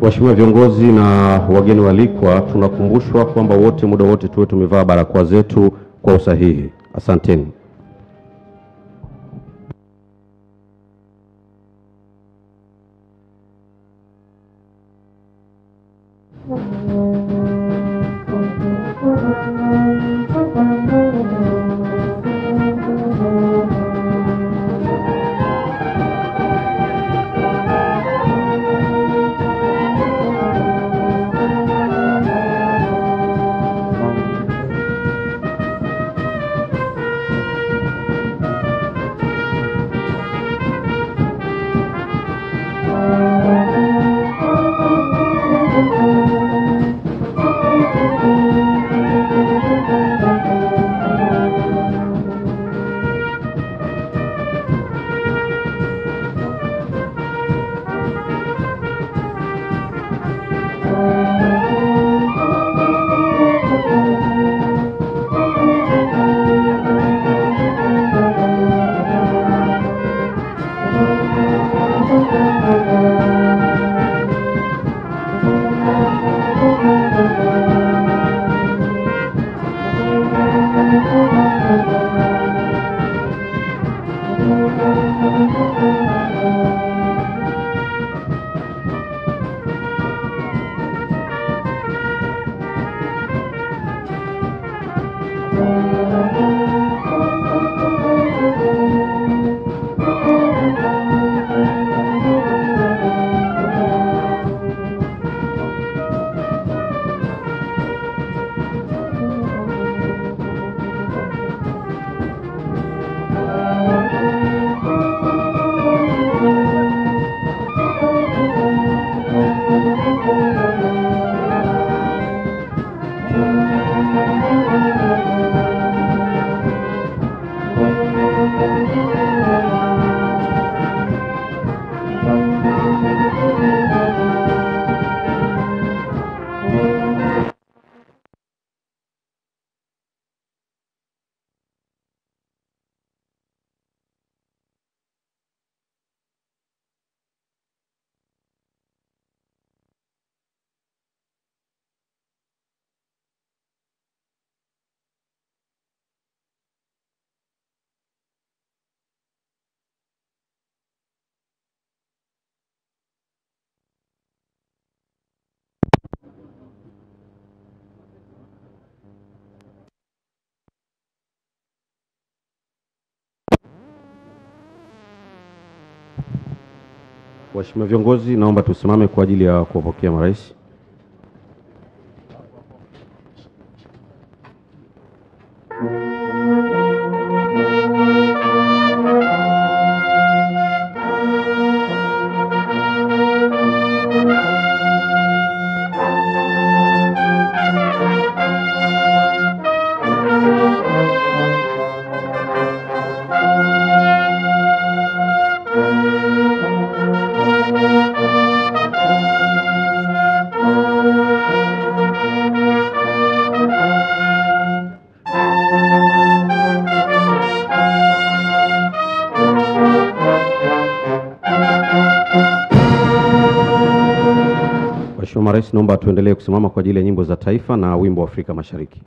Waheshimiwa viongozi na wageni walikwa, tunakumbushwa kwamba wote muda wote tuwe tumevaa barakoa zetu kwa usahihi. Asanteni. Waheshimiwa viongozi, naomba tusimame kwa ajili ya kuwapokea marais. Mheshimiwa Rais, naomba tuendelee kusimama kwa ajili ya nyimbo za taifa na wimbo wa Afrika Mashariki.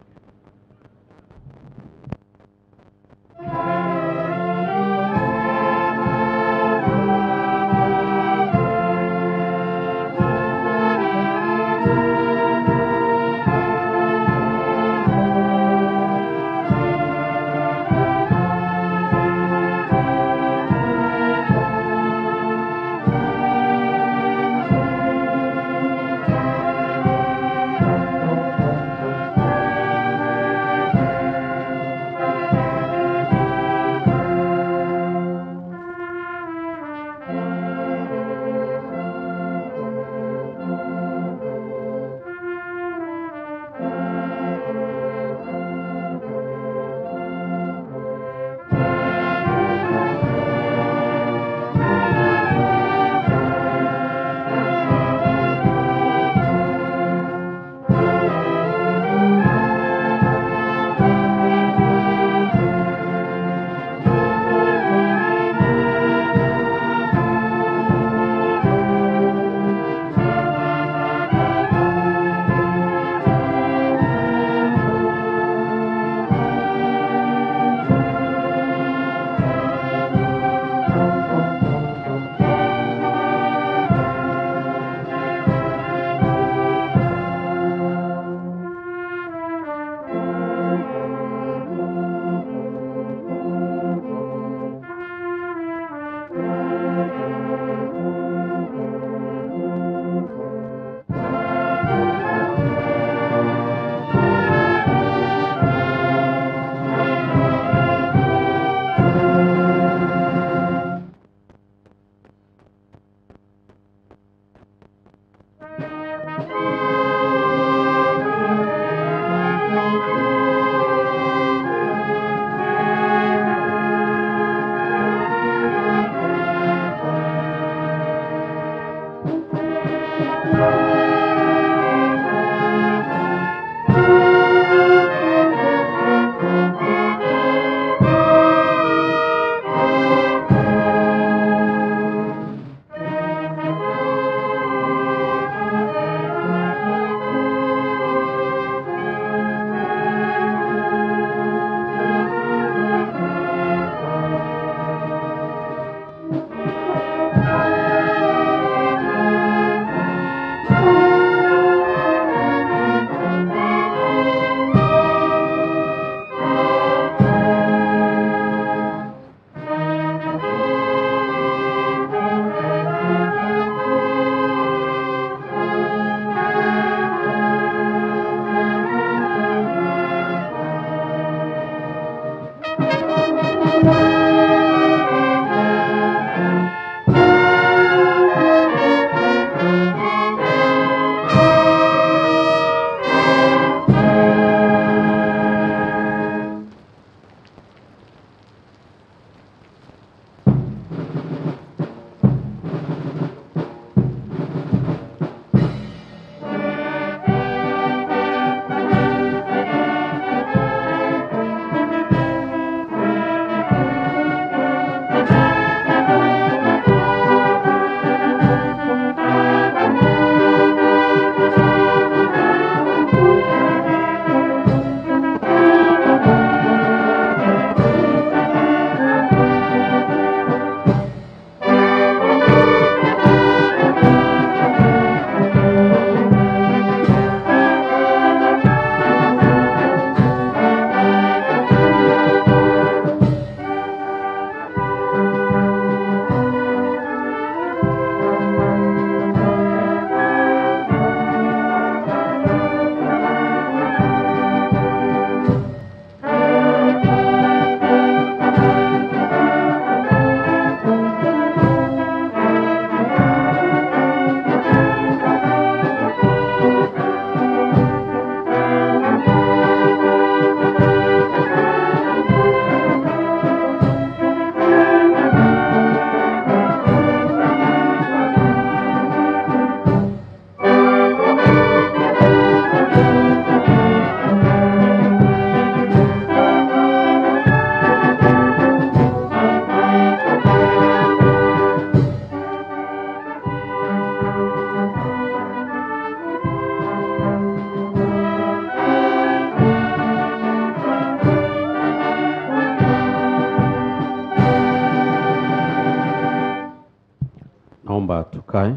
Naomba tukae.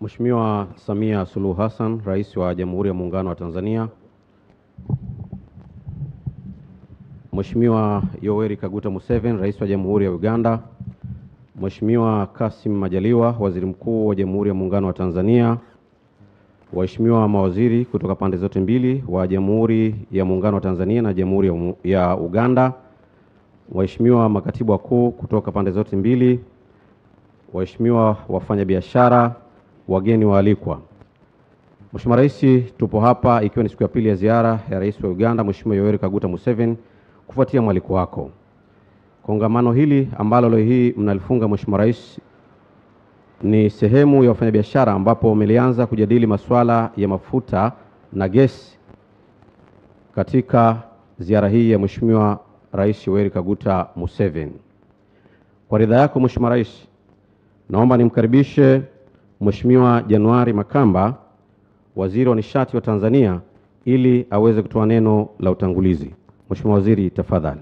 Mheshimiwa Samia Suluhu Hassan, Rais wa Jamhuri ya Muungano wa Tanzania. Mheshimiwa Yoweri Museveni, Rais wa Jamhuri ya Uganda. Mheshimiwa Kassim Majaliwa, Waziri Mkuu wa Jamhuri ya Muungano wa Tanzania. Waheshimiwa mawaziri kutoka pande zote mbili wa Jamhuri ya Muungano wa Tanzania na Jamhuri ya Uganda. Waheshimiwa makatibu wakuu kutoka pande zote mbili. Waheshimiwa wafanyabiashara, wageni waalikwa. Mheshimiwa Rais, tupo hapa ikiwa ni siku ya pili ya ziara ya Rais wa Uganda Mheshimiwa Yoweri Museveni kufuatia mwaliko wako. Kongamano hili ambalo leo hii mnalifunga Mheshimiwa Rais ni sehemu ya wafanyabiashara ambapo wamelianza kujadili masuala ya mafuta na gesi katika ziara hii ya Mheshimiwa Rais Yoweri Museveni. Kwa ridhaa yako Mheshimiwa Rais, naomba nimkaribishe Mheshimiwa Januari Makamba, Waziri wa Nishati wa Tanzania, ili aweze kutoa neno la utangulizi. Mheshimiwa Waziri, tafadhali.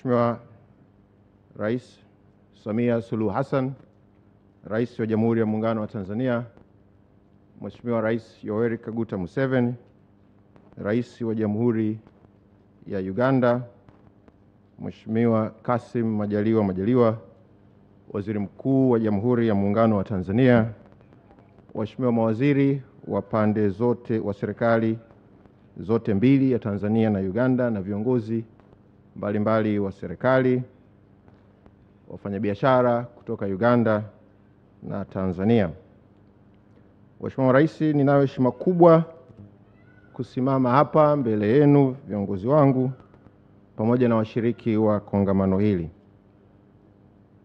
Mheshimiwa Rais Samia Suluhu Hassan, Rais wa Jamhuri ya Muungano wa Tanzania. Mheshimiwa Rais Yoweri Museveni, Rais wa Jamhuri ya Uganda. Mheshimiwa Kassim Majaliwa, Waziri Mkuu wa Jamhuri ya Muungano wa Tanzania. Waheshimiwa mawaziri wa pande zote wa serikali zote mbili ya Tanzania na Uganda na viongozi mbalimbali wa serikali, wafanyabiashara kutoka Uganda na Tanzania. Mheshimiwa Rais, ninayo heshima kubwa kusimama hapa mbele yenu viongozi wangu pamoja na washiriki wa kongamano hili.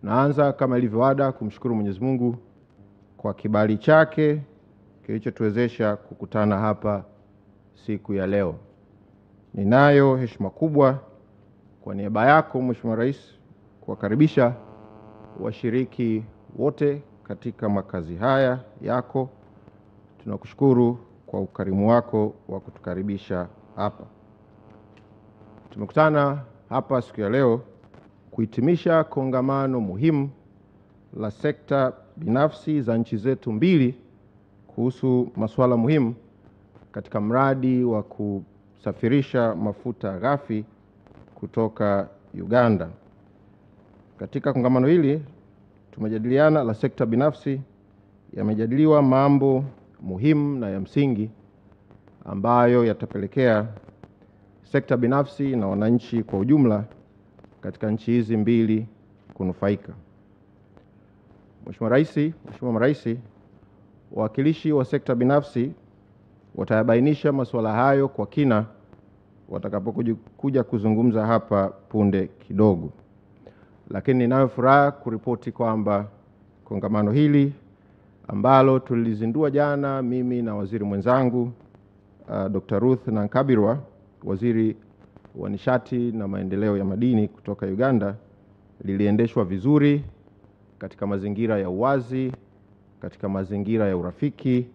Naanza kama ilivyoada kumshukuru Mwenyezi Mungu kwa kibali chake kilichotuwezesha kukutana hapa siku ya leo. Ninayo heshima kubwa kwa niaba yako Mheshimiwa Rais kuwakaribisha washiriki wote katika makazi haya yako. Tunakushukuru kwa ukarimu wako wa kutukaribisha hapa. Tumekutana hapa siku ya leo kuhitimisha kongamano muhimu la sekta binafsi za nchi zetu mbili kuhusu masuala muhimu katika mradi wa kusafirisha mafuta ghafi kutoka Uganda. Katika kongamano hili tumejadiliana la sekta binafsi, yamejadiliwa mambo muhimu na ya msingi ambayo yatapelekea sekta binafsi na wananchi kwa ujumla katika nchi hizi mbili kunufaika. Mheshimiwa Rais, wawakilishi wa sekta binafsi watayabainisha masuala hayo kwa kina watakapokuja kuzungumza hapa punde kidogo. Lakini ninayo furaha kuripoti kwamba kongamano hili ambalo tulizindua jana mimi na waziri mwenzangu Dr. Ruth Nankabirwa, waziri wa nishati na maendeleo ya madini kutoka Uganda, liliendeshwa vizuri katika mazingira ya uwazi, katika mazingira ya urafiki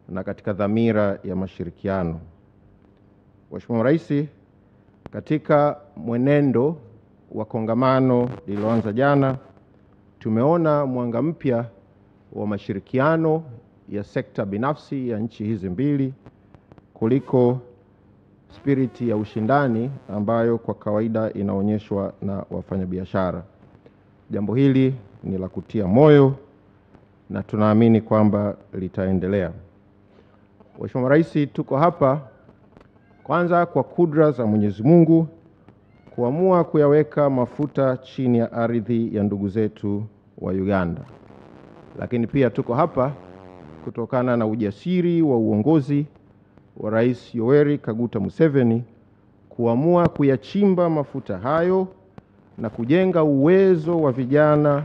na katika dhamira ya mashirikiano. Mheshimiwa Rais, katika mwenendo wa kongamano lililoanza jana, tumeona mwanga mpya wa mashirikiano ya sekta binafsi ya nchi hizi mbili kuliko spiriti ya ushindani ambayo kwa kawaida inaonyeshwa na wafanyabiashara. Jambo hili ni la kutia moyo na tunaamini kwamba litaendelea. Mheshimiwa Rais, tuko hapa kwanza kwa kudra za Mwenyezi Mungu kuamua kuyaweka mafuta chini ya ardhi ya ndugu zetu wa Uganda. Lakini pia tuko hapa kutokana na ujasiri wa uongozi wa Rais Yoweri Museveni kuamua kuyachimba mafuta hayo na kujenga uwezo wa vijana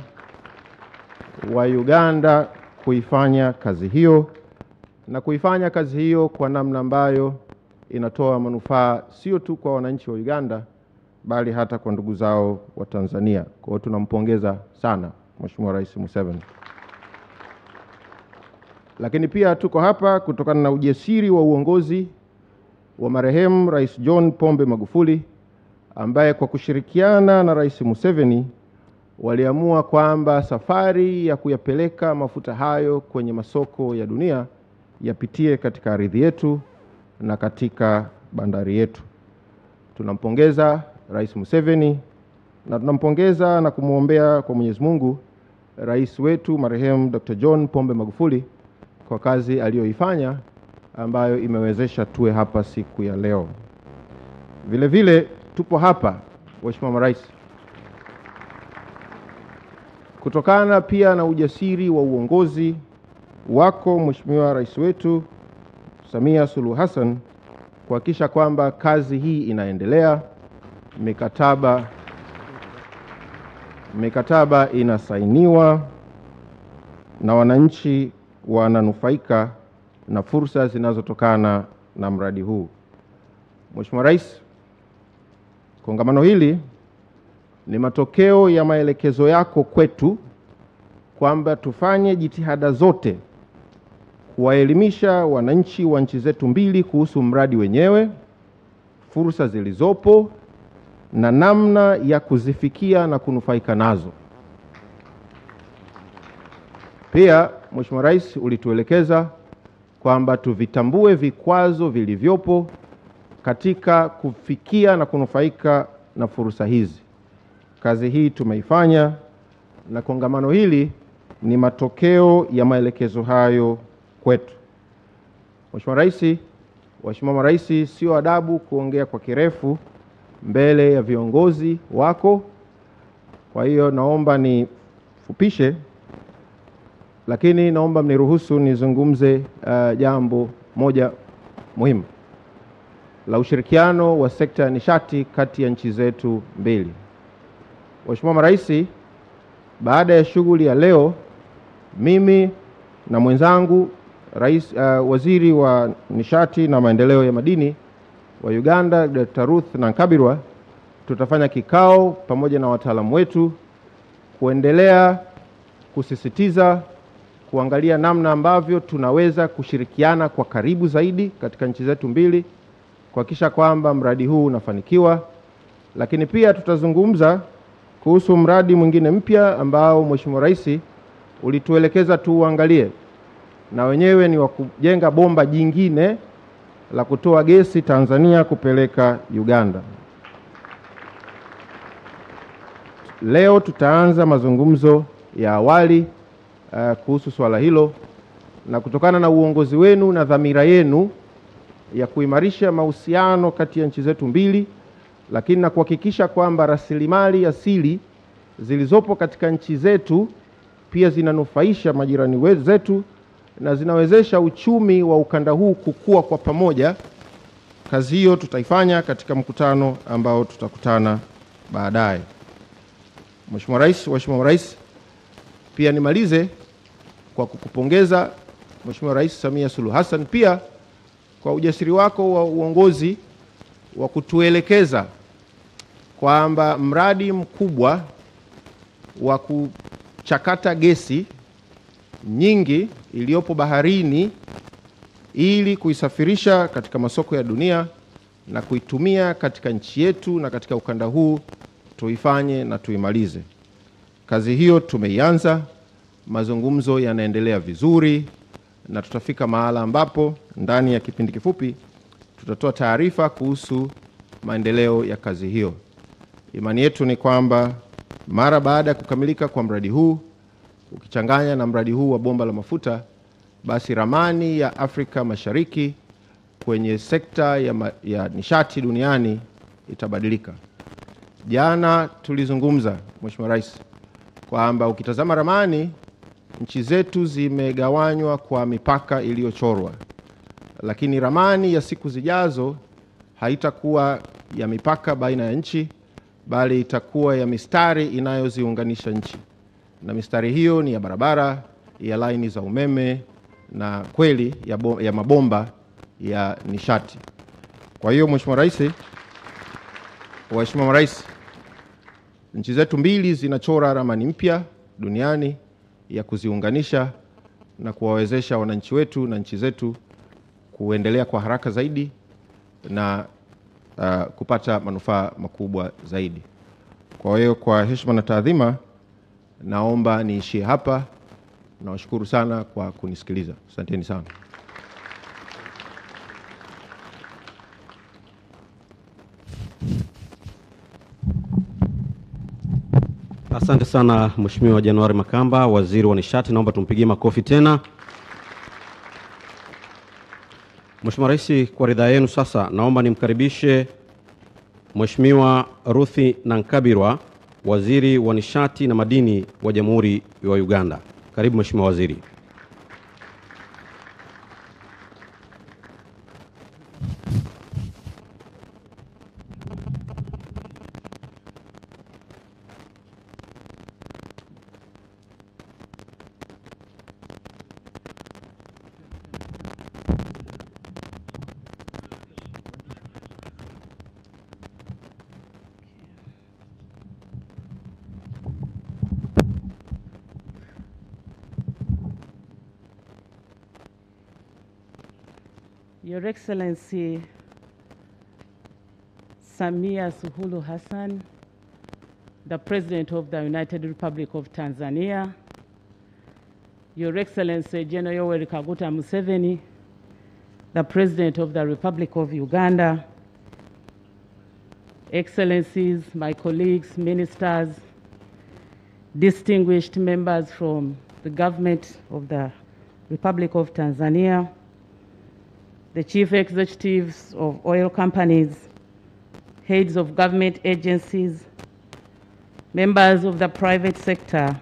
wa Uganda kuifanya kazi hiyo, na kuifanya kazi hiyo kwa namna ambayo inatoa manufaa sio tu kwa wananchi wa Uganda bali hata kwa ndugu zao wa Tanzania. Kwa hiyo tunampongeza sana Mheshimiwa Rais Museveni. Lakini pia tuko hapa kutokana na ujasiri wa uongozi wa marehemu Rais John Pombe Magufuli, ambaye kwa kushirikiana na Rais Museveni waliamua kwamba safari ya kuyapeleka mafuta hayo kwenye masoko ya dunia yapitie katika ardhi yetu na katika bandari yetu. Tunampongeza Rais Museveni na tunampongeza na kumwombea kwa Mwenyezi Mungu Rais wetu marehemu Dr. John Pombe Magufuli kwa kazi aliyoifanya ambayo imewezesha tuwe hapa siku ya leo. Vile vile tupo hapa Mheshimiwa Rais kutokana pia na ujasiri wa uongozi wako Mheshimiwa Rais wetu Samia Suluhu Hassan kuhakikisha kwamba kazi hii inaendelea, mikataba inasainiwa na wananchi wananufaika na fursa zinazotokana na mradi huu. Mheshimiwa Rais, kongamano hili ni matokeo ya maelekezo yako kwetu kwamba tufanye jitihada zote kuwaelimisha wananchi wa nchi zetu mbili kuhusu mradi wenyewe, fursa zilizopo na namna ya kuzifikia na kunufaika nazo. Pia Mheshimiwa Rais, ulituelekeza kwamba tuvitambue vikwazo vilivyopo katika kufikia na kunufaika na fursa hizi. Kazi hii tumeifanya na kongamano hili ni matokeo ya maelekezo hayo kwetu. Mheshimiwa Rais, Mheshimiwa Marais, sio adabu kuongea kwa kirefu mbele ya viongozi wako. Kwa hiyo naomba nifupishe, lakini naomba mniruhusu nizungumze jambo moja muhimu la ushirikiano wa sekta ya nishati kati ya nchi zetu mbili. Mheshimiwa Marais, baada ya shughuli ya leo, mimi na mwenzangu Waziri wa Nishati na Maendeleo ya Madini wa Uganda Dr. Ruth Nankabirwa tutafanya kikao pamoja na wataalamu wetu kuendelea kusisitiza kuangalia namna ambavyo tunaweza kushirikiana kwa karibu zaidi katika nchi zetu mbili kuhakikisha kwamba mradi huu unafanikiwa. Lakini pia tutazungumza kuhusu mradi mwingine mpya ambao Mheshimiwa Rais ulituelekeza tuangalie, na wenyewe ni wa kujenga bomba jingine la kutoa gesi Tanzania kupeleka Uganda. Leo tutaanza mazungumzo ya awali kuhusu swala hilo, na kutokana na uongozi wenu na dhamira yenu ya kuimarisha mahusiano kati ya nchi zetu mbili, lakini na kuhakikisha kwamba rasilimali asili zilizopo katika nchi zetu pia zinanufaisha majirani zetu na zinawezesha uchumi wa ukanda huu kukua kwa pamoja. Kazi hiyo tutaifanya katika mkutano ambao tutakutana baadaye. Mheshimiwa Rais, pia nimalize kwa kukupongeza Mheshimiwa Rais Samia Suluhu Hassan pia kwa ujasiri wako wa uongozi wa kutuelekeza kwamba mradi mkubwa wa kuchakata gesi nyingi iliyopo baharini ili kuisafirisha katika masoko ya dunia na kuitumia katika nchi yetu na katika ukanda huu tuifanye na tuimalize. Kazi hiyo tumeianza, mazungumzo yanaendelea vizuri na tutafika mahala ambapo ndani ya kipindi kifupi tutatoa taarifa kuhusu maendeleo ya kazi hiyo. Imani yetu ni kwamba mara baada ya kukamilika kwa mradi huu, ukichanganya na mradi huu wa bomba la mafuta, basi ramani ya Afrika Mashariki kwenye sekta ya nishati duniani itabadilika. Jana tulizungumza Mheshimiwa Rais kwamba ukitazama ramani, nchi zetu zimegawanywa kwa mipaka iliyochorwa, lakini ramani ya siku zijazo haitakuwa ya mipaka baina ya nchi, bali itakuwa ya mistari inayoziunganisha nchi, na mistari hiyo ni ya barabara, ya laini za umeme na kweli ya mabomba ya nishati. Kwa hiyo Mheshimiwa Rais, Waheshimiwa Marais, nchi zetu mbili zinachora ramani mpya duniani ya kuziunganisha na kuwawezesha wananchi wetu na nchi zetu kuendelea kwa haraka zaidi na kupata manufaa makubwa zaidi. Kwa hiyo kwa heshima na taadhima, naomba niishie hapa. Nawashukuru sana kwa kunisikiliza. Asanteni sana. Asante sana Mheshimiwa Januari Makamba, Waziri wa Nishati. Naomba tumpigie makofi tena. Mheshimiwa Rais, kwa ridhaa yenu sasa naomba nimkaribishe Mheshimiwa Ruthi Nankabirwa, Waziri wa Nishati na Madini wa Jamhuri ya Uganda. Karibu Mheshimiwa Waziri. Your Excellency Samia Suluhu Hassan, the President of the United Republic of Tanzania, Your Excellency General Yoweri Museveni, the President of the Republic of Uganda, Excellencies, my colleagues, ministers, distinguished members from the government of the Republic of Tanzania, the chief executives of oil companies, heads of government agencies, members of the private sector,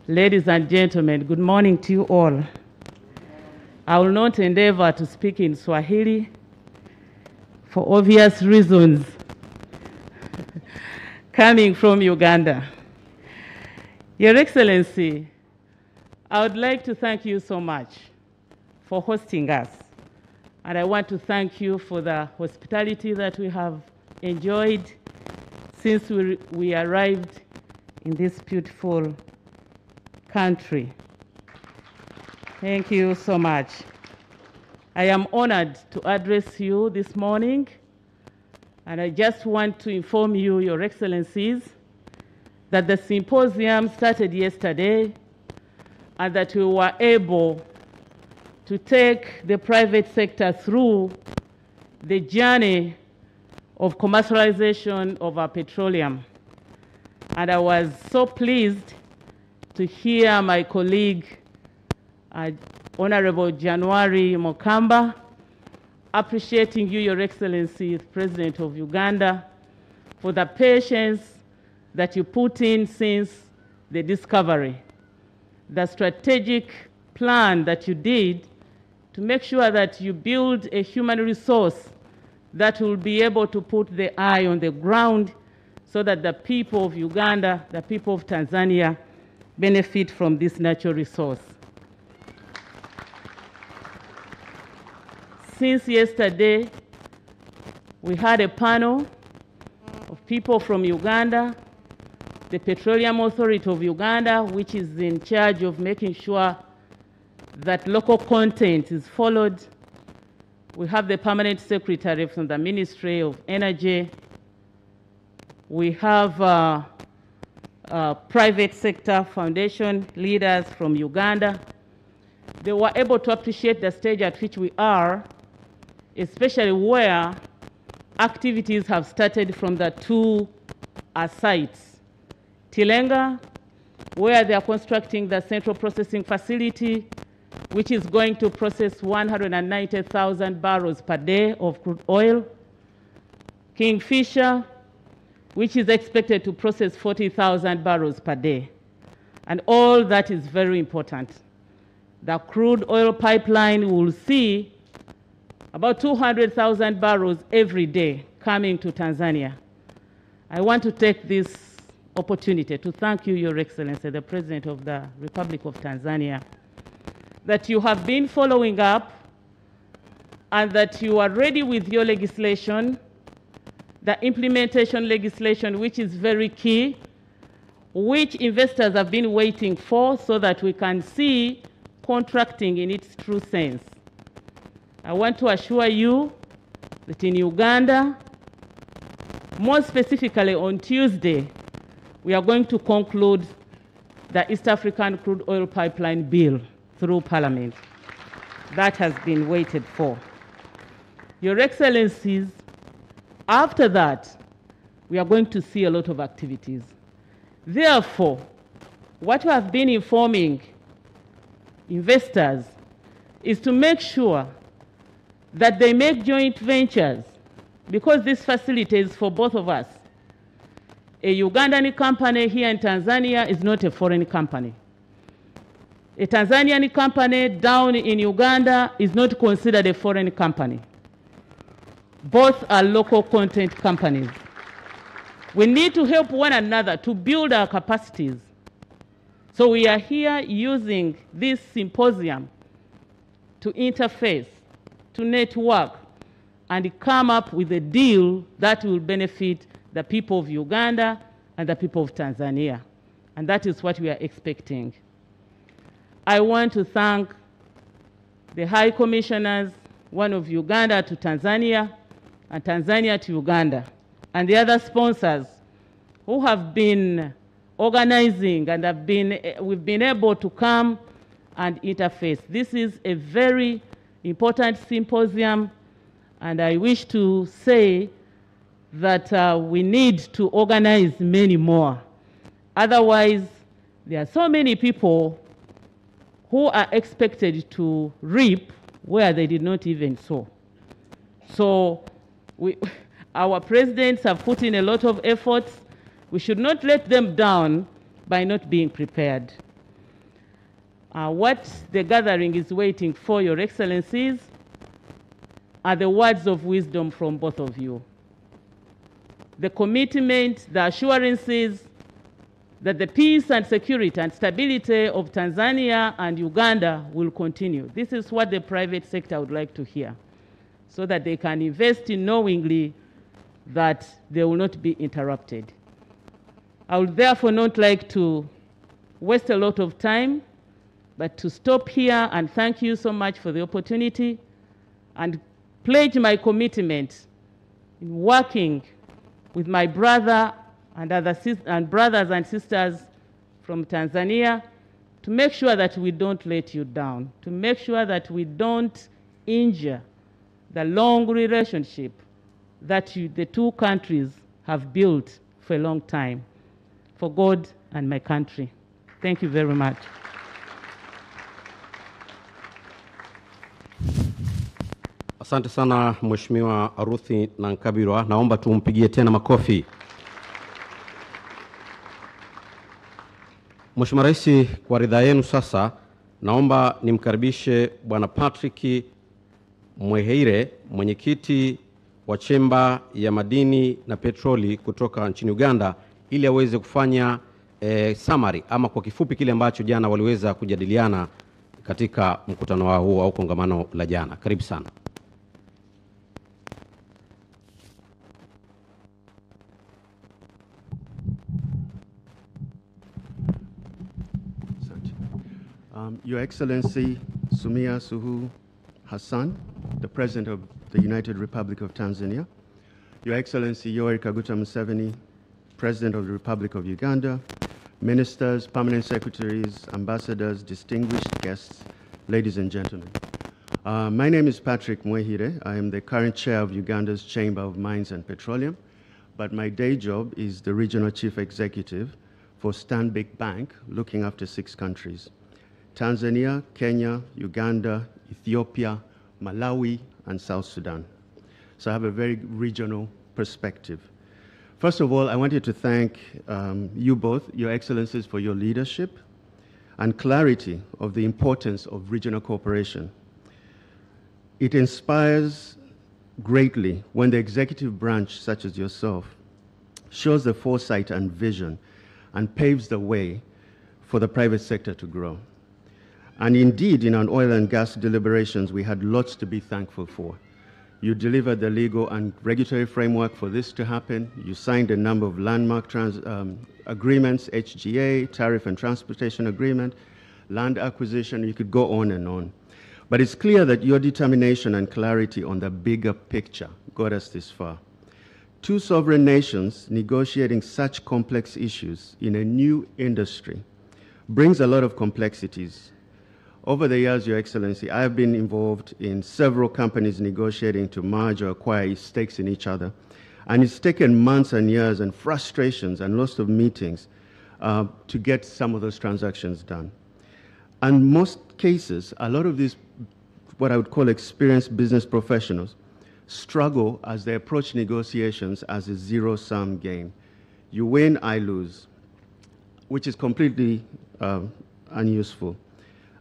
ladies and gentlemen, good morning to you all. I will not endeavor to speak in Swahili for obvious reasons, coming from Uganda. Your Excellency, I would like to thank you so much for hosting us. And I want to thank you for the hospitality that we have enjoyed since we arrived in this beautiful country. Thank you so much. I am honored to address you this morning, and I just want to inform you, Your Excellencies, that the symposium started yesterday and that we were able to take the private sector through the journey of commercialization of our petroleum. And I was so pleased to hear my colleague, Honorable January Makamba, appreciating you, Your Excellency, President of Uganda, for the patience that you put in since the discovery, the strategic plan that you did to make sure that you build a human resource that will be able to put the eye on the ground so that the people of Uganda, the people of Tanzania benefit from this natural resource. Since yesterday, we had a panel of people from Uganda, the Petroleum Authority of Uganda, which is in charge of making sure that local content is followed. We have the permanent secretary from the Ministry of Energy. We have private sector foundation leaders from Uganda. They were able to appreciate the stage at which we are, especially where activities have started from the two sites. Tilenga, where they are constructing the central processing facility, which is going to process 190,000 barrels per day of crude oil. Kingfisher, which is expected to process 40,000 barrels per day. And all that is very important. The crude oil pipeline will see about 200,000 barrels every day coming to Tanzania. I want to take this opportunity to thank you, Your Excellency, the President of the Republic of Tanzania, that you have been following up and that you are ready with your legislation the implementation legislation, which is very key, which investors have been waiting for so that we can see contracting in its true sense. I want to assure you that in Uganda, more specifically on Tuesday, we are going to conclude the East African Crude Oil Pipeline Bill through Parliament. That has been waited for. Your Excellencies, after that, we are going to see a lot of activities. Therefore, what we have been informing investors is to make sure that they make joint ventures, because this facilitates for both of us. A Ugandan company here in Tanzania is not a foreign company. A Tanzanian company down in Uganda is not considered a foreign company. Both are local content companies. We need to help one another to build our capacities. So we are here using this symposium to interface, to network, and come up with a deal that will benefit the people of Uganda and the people of Tanzania. And that is what we are expecting. I want to thank the High Commissioners, one of Uganda to Tanzania, and Tanzania to Uganda, and the other sponsors who have been organizing and we've been able to come and interface. This is a very important symposium, and I wish to say that we need to organize many more. Otherwise, there are so many people who are expected to reap where they did not even sow. So our presidents have put in a lot of efforts. We should not let them down by not being prepared. What the gathering is waiting for, Your Excellencies, are the words of wisdom from both of you. The commitment, the assurances that the peace and security and stability of Tanzania and Uganda will continue. This is what the private sector would like to hear, so that they can invest in knowingly that they will not be interrupted. I would therefore not like to waste a lot of time, but to stop here and thank you so much for the opportunity and pledge my commitment in working with my brother and brothers and sisters from Tanzania to make sure that we don't let you down, to make sure that we don't injure the long relationship that the two countries have built for a long time, for God and my country. Thank you very much. Asante sana Mheshimiwa Aruthi Nankabirwa. Naomba tumpigie tena makofi. Mheshimiwa Rais, kwa ridhaa yenu sasa naomba nimkaribishe Bwana Patrick Mweheire, mwenyekiti wa chemba ya madini na petroli kutoka nchini Uganda, ili aweze kufanya summary ama kwa kifupi kile ambacho jana waliweza kujadiliana katika mkutano wao huo au kongamano la jana. Karibu sana. Your Excellency Samia Suluhu Hassan, the President of the United Republic of Tanzania, Your Excellency Yoweri Museveni, President of the Republic of Uganda, Ministers, Permanent Secretaries, Ambassadors, distinguished guests, ladies and gentlemen. My name is Patrick Mweheire. I am the current chair of Uganda's Chamber of Mines and Petroleum, but my day job is the Regional Chief Executive for Stanbic Bank, looking after 6 countries: Tanzania, Kenya, Uganda, Ethiopia, Malawi, and South Sudan. So I have a very regional perspective. First of all, I wanted to thank you both, Your Excellencies, for your leadership and clarity of the importance of regional cooperation. It inspires greatly when the executive branch, such as yourself, shows the foresight and vision and paves the way for the private sector to grow. And indeed, in our oil and gas deliberations, we had lots to be thankful for. You delivered the legal and regulatory framework for this to happen. You signed a number of landmark agreements, HGA, tariff and transportation agreement, land acquisition. You could go on and on. But it's clear that your determination and clarity on the bigger picture got us this far. Two sovereign nations negotiating such complex issues in a new industry brings a lot of complexities. Over the years, Your Excellency, I have been involved in several companies negotiating to merge or acquire stakes in each other. And it's taken months and years and frustrations and lots of meetings to get some of those transactions done. And most cases, a lot of these, what I would call experienced business professionals, struggle as they approach negotiations as a zero-sum game. You win, I lose, which is completely unuseful.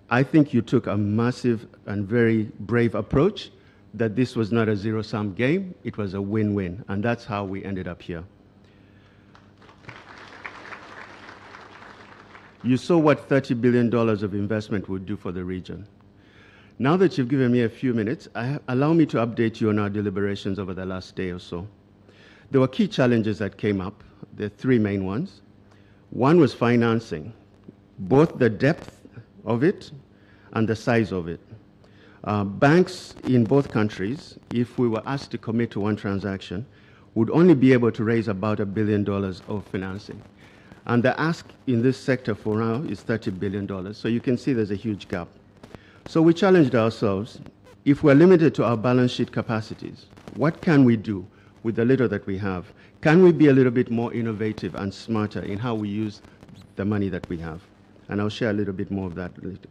I think you took a massive and very brave approach that this was not a zero-sum game, it was a win-win, and that's how we ended up here. You saw what $30 billion of investment would do for the region. Now that you've given me a few minutes, allow me to update you on our deliberations over the last day or so. There were key challenges that came up. There are three main ones. One was financing, both the depth of it and the size of it. Banks in both countries, if we were asked to commit to one transaction, would only be able to raise about $1 billion of financing. And the ask in this sector for now is $30 billion. So you can see there's a huge gap. So we challenged ourselves, if we're limited to our balance sheet capacities, what can we do with the little that we have? Can we be a little bit more innovative and smarter in how we use the money that we have? And I'll share a little bit more of that later.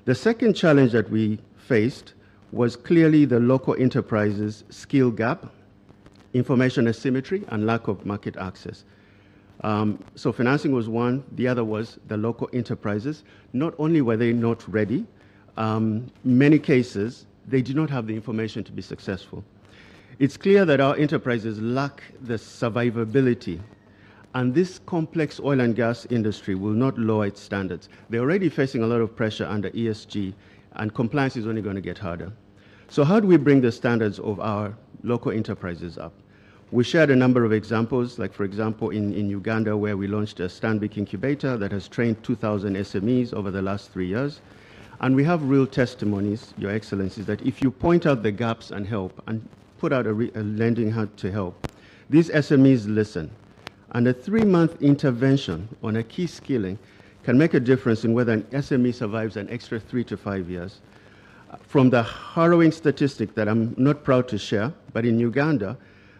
The second challenge that we faced was clearly the local enterprises' skill gap, information asymmetry, and lack of market access. So financing was one. The other was the local enterprises. Not only were they not ready, many cases, they did not have the information to be successful. It's clear that our enterprises lack the survivability, and this complex oil and gas industry will not lower its standards. They're already facing a lot of pressure under ESG, and compliance is only going to get harder. So how do we bring the standards of our local enterprises up? We shared a number of examples, like for example in Uganda, where we launched a Stanbic incubator that has trained 2,000 SMEs over the last 3 years. And we have real testimonies, Your Excellencies, that if you point out the gaps and help and put out a lending hand to help, these SMEs listen. And a 3-month intervention on a key skilling can make a difference in whether an SME survives an extra 3 to 5 years. From the harrowing statistic that I'm not proud to share, but in Uganda,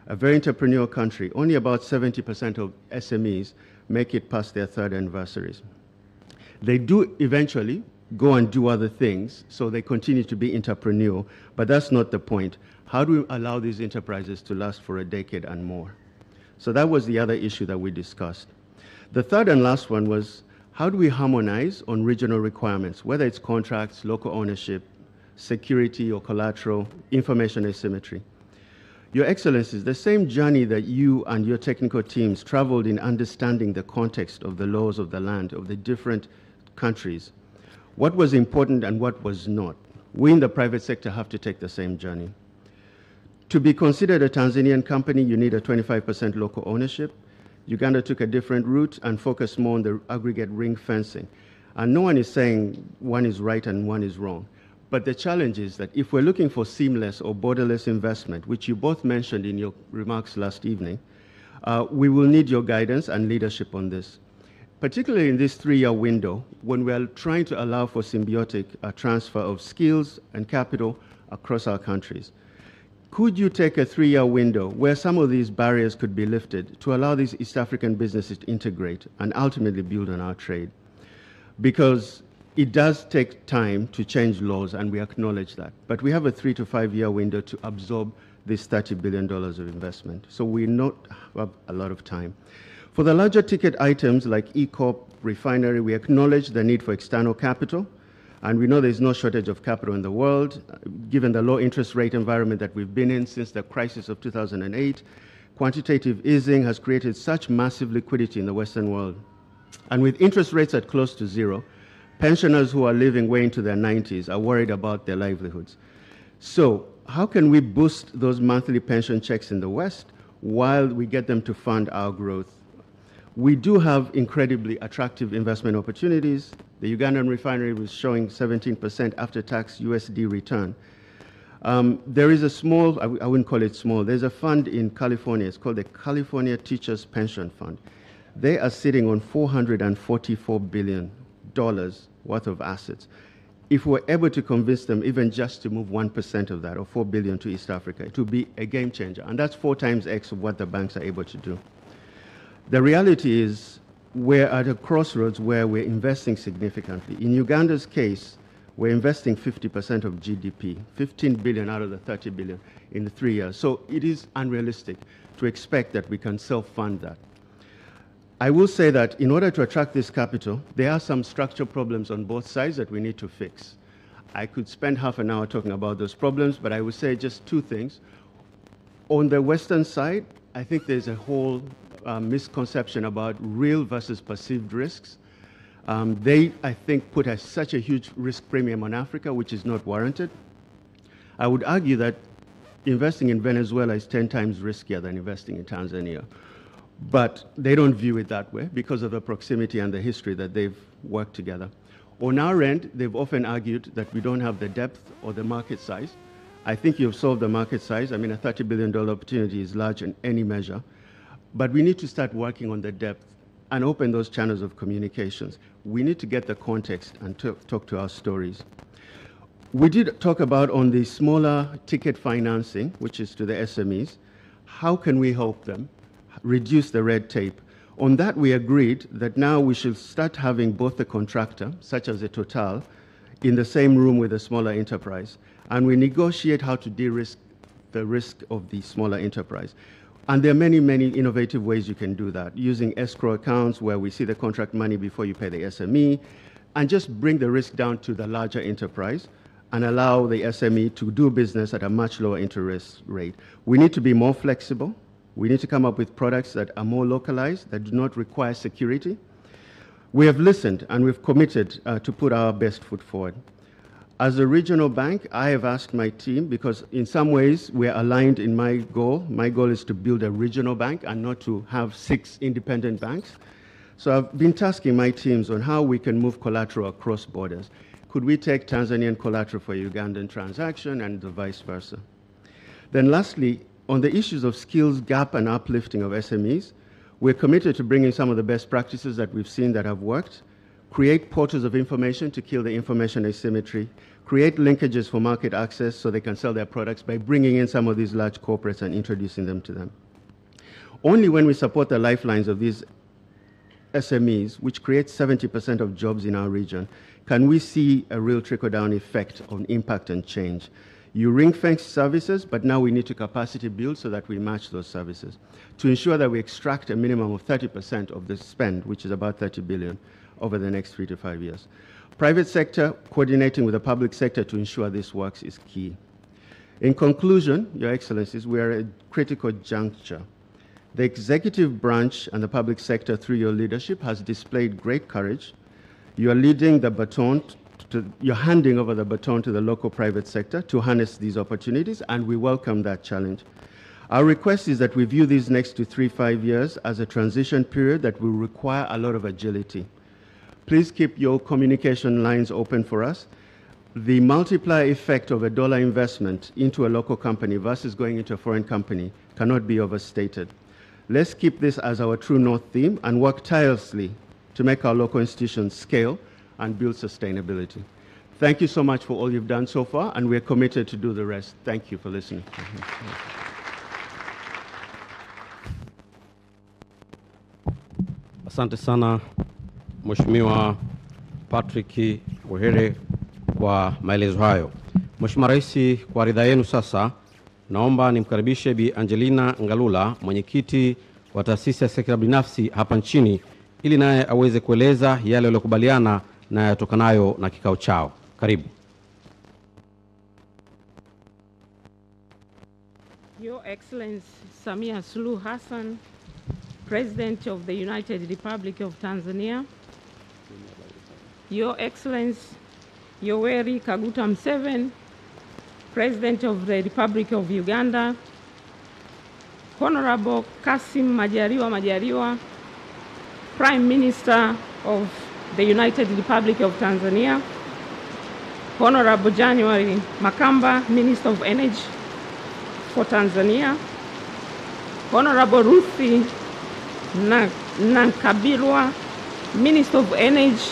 a very entrepreneurial country, only about 70% of SMEs make it past their 3rd anniversaries. They do eventually go and do other things, so they continue to be entrepreneurial, but that's not the point. How do we allow these enterprises to last for a decade and more? So that was the other issue that we discussed. The third and last one was, how do we harmonize on regional requirements, whether it's contracts, local ownership, security or collateral, information asymmetry? Your Excellencies, the same journey that you and your technical teams traveled in understanding the context of the laws of the land of the different countries, what was important and what was not, we in the private sector have to take the same journey. To be considered a Tanzanian company, you need a 25% local ownership. Uganda took a different route and focused more on the aggregate ring fencing. And no one is saying one is right and one is wrong. But the challenge is that if we're looking for seamless or borderless investment, which you both mentioned in your remarks last evening, we will need your guidance and leadership on this. Particularly in this 3-year window, when we are trying to allow for symbiotic transfer of skills and capital across our countries. Could you take a 3-year window where some of these barriers could be lifted to allow these East African businesses to integrate and ultimately build on our trade? Because it does take time to change laws, and we acknowledge that. But we have a 3 to 5 year window to absorb this $30 billion of investment. So we not have a lot of time. For the larger ticket items like E-Corp, refinery, we acknowledge the need for external capital. And we know there's no shortage of capital in the world, given the low interest rate environment that we've been in since the crisis of 2008. Quantitative easing has created such massive liquidity in the Western world. And with interest rates at close to zero, pensioners who are living way into their 90s are worried about their livelihoods. So how can we boost those monthly pension checks in the West while we get them to fund our growth? We do have incredibly attractive investment opportunities. The Ugandan refinery was showing 17% after-tax USD return. There is a small, I wouldn't call it small, there's a fund in California, it's called the California Teachers Pension Fund. They are sitting on $444 billion worth of assets. If we're able to convince them even just to move 1% of that, or $4 billion to East Africa, it would be a game changer. And that's 4 times X of what the banks are able to do. The reality is we're at a crossroads where we're investing significantly. In Uganda's case, we're investing 50% of GDP, 15 billion out of the 30 billion in the 3 years. So it is unrealistic to expect that we can self-fund that. I will say that in order to attract this capital, there are some structural problems on both sides that we need to fix. I could spend half an hour talking about those problems, but I would say just 2 things. On the Western side, I think there's a whole misconception about real versus perceived risks. They, I think, put such a huge risk premium on Africa, which is not warranted. I would argue that investing in Venezuela is 10 times riskier than investing in Tanzania. But they don't view it that way because of the proximity and the history that they've worked together. On our end, they've often argued that we don't have the depth or the market size. I think you've solved the market size. I mean, a $30 billion opportunity is large in any measure. But we need to start working on the depth and open those channels of communications. We need to get the context and talk to our stories. We did talk about on the smaller ticket financing, which is to the SMEs, how can we help them reduce the red tape? On that, we agreed that now we should start having both the contractor, such as a Total, in the same room with a smaller enterprise, and we negotiate how to de-risk the risk of the smaller enterprise. And there are many, many innovative ways you can do that, using escrow accounts where we see the contract money before you pay the SME, and just bring the risk down to the larger enterprise and allow the SME to do business at a much lower interest rate. We need to be more flexible. We need to come up with products that are more localized, that do not require security. We have listened and we've committed to put our best foot forward. As a regional bank, I have asked my team, because in some ways we're aligned in my goal. My goal is to build a regional bank and not to have 6 independent banks. So I've been tasking my teams on how we can move collateral across borders. Could we take Tanzanian collateral for a Ugandan transaction and the vice versa? Then lastly, on the issues of skills gap and uplifting of SMEs, we're committed to bringing some of the best practices that we've seen that have worked, create portals of information to kill the information asymmetry, create linkages for market access so they can sell their products by bringing in some of these large corporates and introducing them to them. Only when we support the lifelines of these SMEs, which create 70% of jobs in our region, can we see a real trickle-down effect on impact and change. You ring-fence services, but now we need to capacity build so that we match those services to ensure that we extract a minimum of 30% of the spend, which is about 30 billion, over the next 3 to 5 years. Private sector coordinating with the public sector to ensure this works is key. In conclusion, Your Excellencies, we are at a critical juncture. The executive branch and the public sector, through your leadership, has displayed great courage. You are leading the baton, you're handing over the baton to the local private sector to harness these opportunities, and we welcome that challenge. Our request is that we view these next 2 to 5 years as a transition period that will require a lot of agility. Please keep your communication lines open for us. The multiplier effect of a dollar investment into a local company versus going into a foreign company cannot be overstated. Let's keep this as our true north theme and work tirelessly to make our local institutions scale and build sustainability. Thank you so much for all you've done so far, and we're committed to do the rest. Thank you for listening. Asante sana Mheshimiwa Patrick Wehere kwa maelezo hayo. Mheshimiwa Rais, kwa ridhaa yenu sasa naomba nimkaribishe Bi Angelina Ngalula, mwenyekiti wa taasisi ya sekta binafsi hapa nchini, ili naye aweze kueleza yale yaliyokubaliana na yatokanayo na kikao chao. Karibu. Your Excellency Samia Hassan, President of the United Republic of Tanzania, Your Excellency Yoweri Museveni, President of the Republic of Uganda, Honorable Kassim Majaliwa, Prime Minister of the United Republic of Tanzania, Honorable January Makamba, Minister of Energy for Tanzania, Honorable Ruthi Nankabirwa, Minister of Energy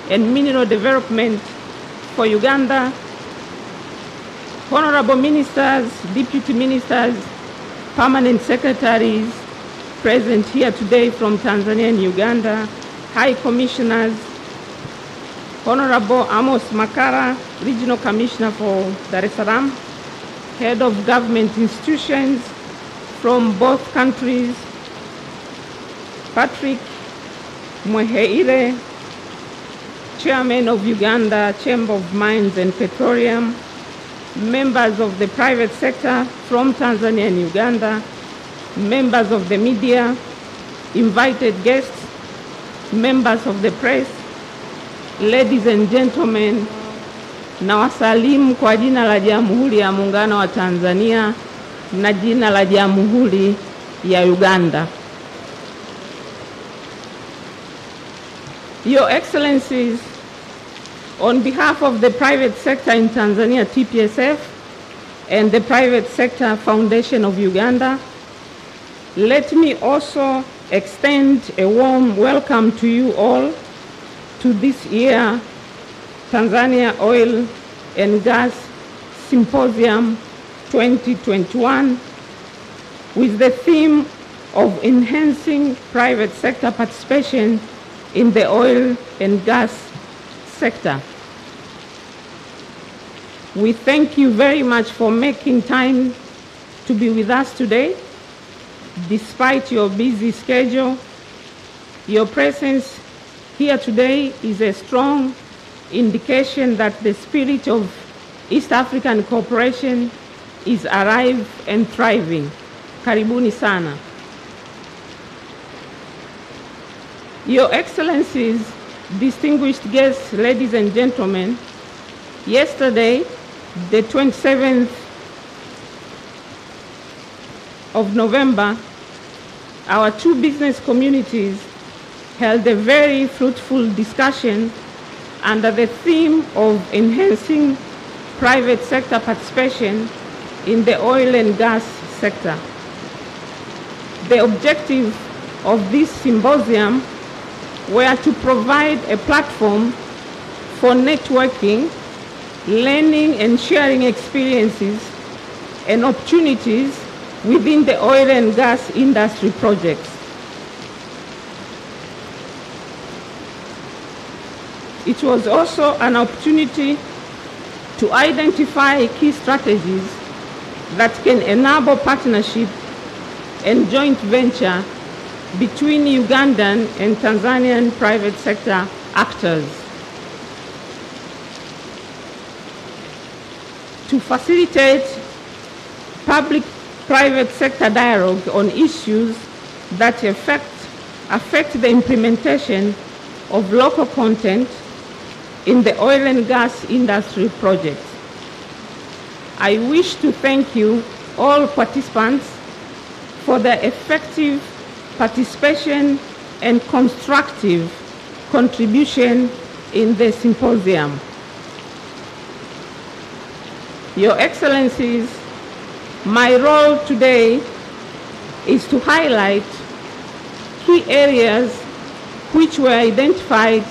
and Mineral Development for Uganda, Honorable Ministers, Deputy Ministers, Permanent Secretaries present here today from Tanzania and Uganda, High Commissioners, Honorable Amos Makara, Regional Commissioner for Dar es Salaam, Head of Government Institutions from both countries, Patrick Mweheire, Chairman of Uganda Chamber of Mines and Petroleum, members of the private sector from Tanzania and Uganda, members of the media, invited guests, members of the press, ladies and gentlemen, na wasalimu kwa jina la Jamhuri ya Muungano wa Tanzania na jina la Jamhuri ya Uganda. Your Excellencies, on behalf of the private sector in Tanzania, TPSF, and the Private Sector Foundation of Uganda, let me also extend a warm welcome to you all to this year Tanzania Oil and Gas Symposium 2021 with the theme of enhancing private sector participation in the oil and gas sector. We thank you very much for making time to be with us today. Despite your busy schedule, your presence here today is a strong indication that the spirit of East African cooperation is alive and thriving. Karibuni sana. Your Excellencies, distinguished guests, ladies and gentlemen, yesterday, the 27th of November, our two business communities held a very fruitful discussion under the theme of enhancing private sector participation in the oil and gas sector. The objective of this symposium were to provide a platform for networking, learning and sharing experiences and opportunities within the oil and gas industry projects. It was also an opportunity to identify key strategies that can enable partnership and joint venture between Ugandan and Tanzanian private sector actors. To facilitate public-private sector dialogue on issues that affect the implementation of local content in the oil and gas industry projects. I wish to thank you, all participants, for their effective participation and constructive contribution in the symposium. Your Excellencies, my role today is to highlight key areas which were identified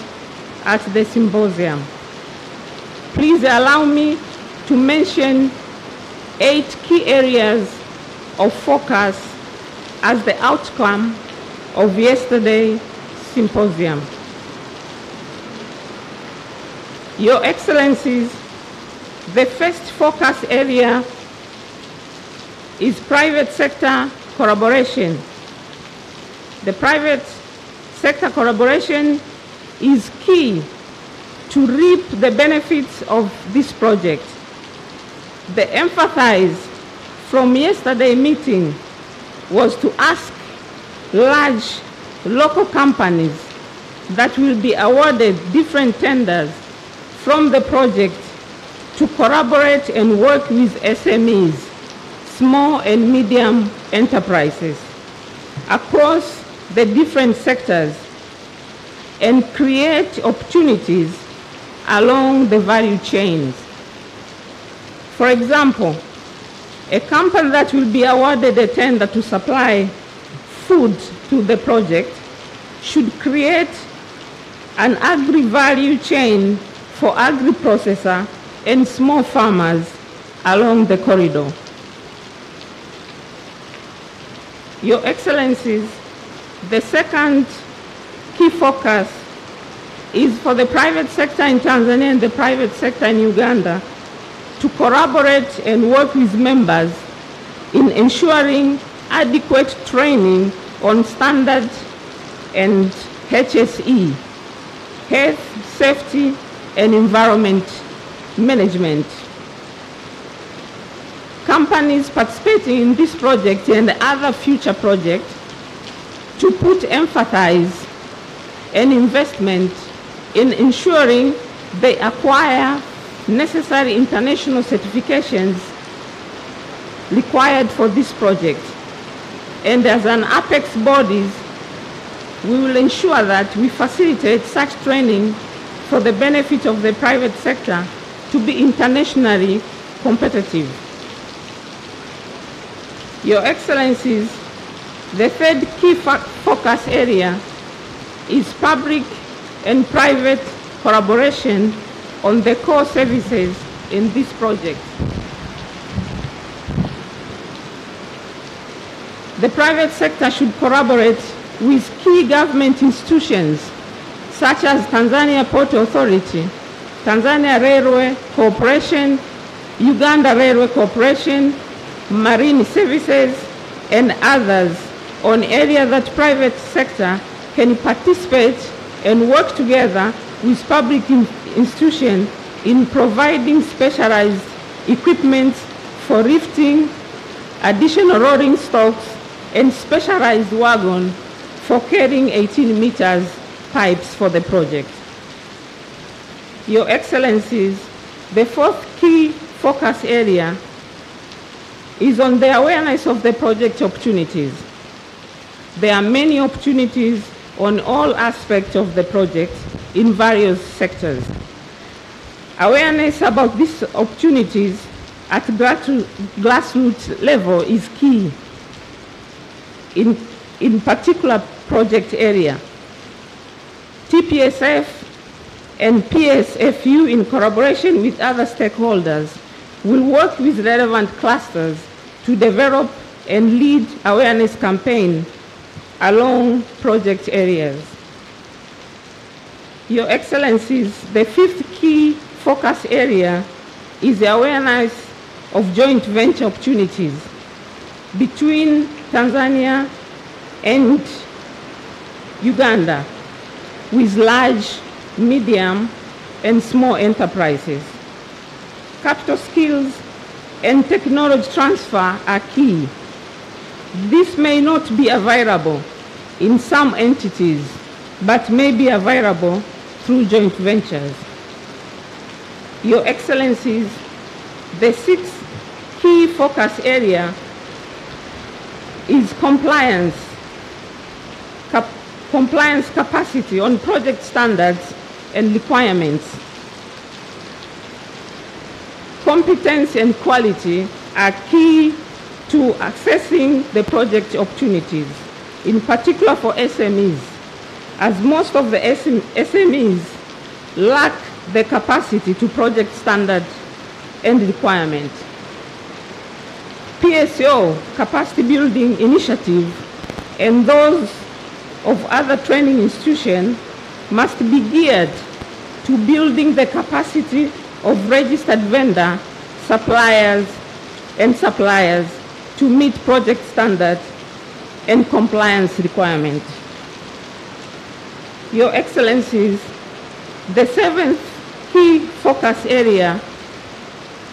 at the symposium. Please allow me to mention 8 key areas of focus as the outcome of yesterday's symposium. Your Excellencies, the first focus area is private sector collaboration. The private sector collaboration is key to reap the benefits of this project. The emphasis from yesterday's meeting was to ask large local companies that will be awarded different tenders from the project to collaborate and work with SMEs, small and medium enterprises, across the different sectors and create opportunities along the value chains. For example, a company that will be awarded a tender to supply food to the project should create an agri-value chain for agri-processor and small farmers along the corridor. Your Excellencies, the second key focus is for the private sector in Tanzania and the private sector in Uganda to collaborate and work with members in ensuring adequate training on standard and HSE, health, safety, and environment management. Companies participating in this project and other future projects to put emphasis and investment in ensuring they acquire necessary international certifications required for this project. And as an apex bodies, we will ensure that we facilitate such training for the benefit of the private sector to be internationally competitive. Your Excellencies, the third key focus area is public and private collaboration on the core services in this project. The private sector should collaborate with key government institutions such as Tanzania Port Authority, Tanzania Railway Corporation, Uganda Railway Corporation, Marine Services, and others on areas that private sector can participate and work together with public institutions in providing specialized equipment for lifting, additional rolling stocks, and specialized wagon for carrying 18 meters pipes for the project. Your Excellencies, the fourth key focus area is on the awareness of the project opportunities. There are many opportunities on all aspects of the project in various sectors. Awareness about these opportunities at grassroots level is key in particular project area. TPSF and PSFU, in collaboration with other stakeholders, will work with relevant clusters to develop and lead awareness campaign along project areas. Your Excellencies, the fifth key focus area is the awareness of joint venture opportunities between Tanzania and Uganda with large, medium, and small enterprises. Capital skills and technology transfer are key. This may not be available in some entities, but may be available through joint ventures. Your Excellencies, the sixth key focus area is compliance capacity on project standards and requirements. Competence and quality are key to accessing the project opportunities, in particular for SMEs, as most of the SMEs lack the capacity to project standards and requirements. PSO, capacity building initiative, and those of other training institutions must be geared to building the capacity of registered vendor, suppliers to meet project standards and compliance requirements. Your Excellencies, the seventh key focus area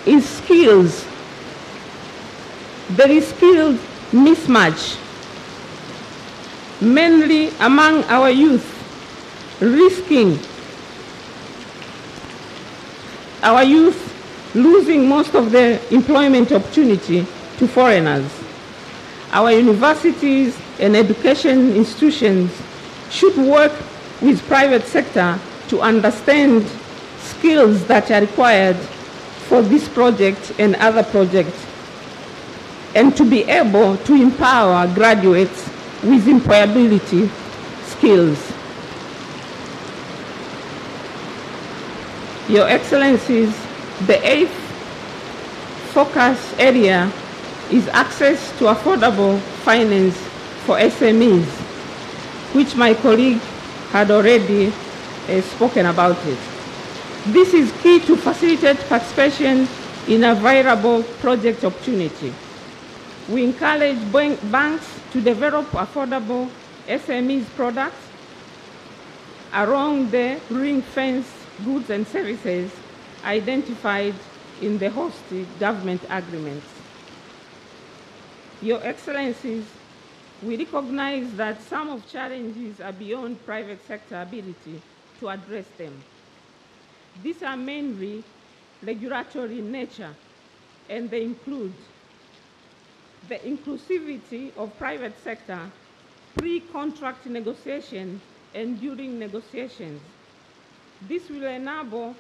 is skills. There is skill mismatch, mainly among our youth, losing most of their employment opportunity to foreigners. Our universities and education institutions should work with private sector to understand skills that are required for this project and other projects, and to be able to empower graduates with employability skills. Your Excellencies, the 8th focus area is access to affordable finance for SMEs, which my colleague had already spoken about it. This is key to facilitate participation in a viable project opportunity. We encourage banks to develop affordable SMEs products along the ring-fenced goods and services identified in the host government agreements. Your Excellencies, we recognize that some of challenges are beyond private sector ability to address them. These are mainly regulatory in nature, and they include the inclusivity of private sector, pre-contract negotiation and during negotiations. This will enable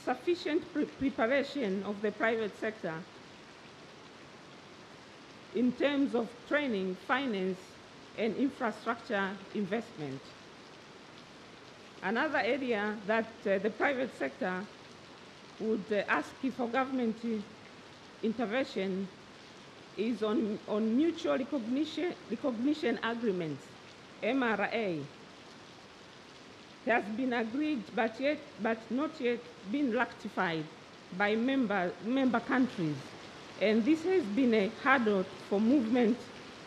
sufficient preparation of the private sector in terms of training, finance, and infrastructure investment. Another area that the private sector would ask for government intervention is on mutual recognition agreements, MRA. It has been agreed but not yet been ratified by member countries, and this has been a hurdle for movement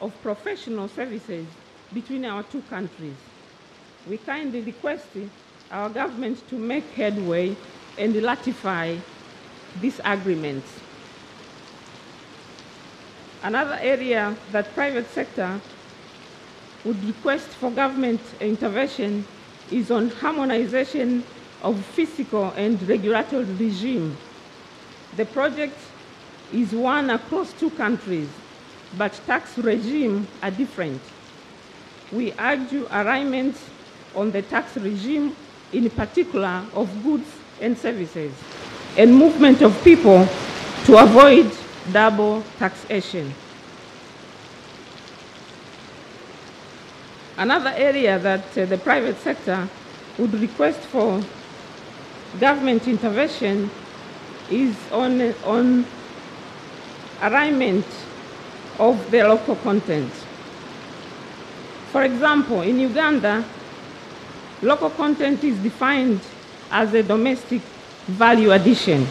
of professional services between our two countries. We kindly request our government to make headway and ratify these agreements. Another area that private sector would request for government intervention is on harmonization of fiscal and regulatory regime. The project is one across two countries, but tax regimes are different. We argue alignment on the tax regime, in particular of goods and services, and movement of people to avoid double taxation. Another area that the private sector would request for government intervention is on alignment of the local content. For example, in Uganda, local content is defined as a domestic value addition,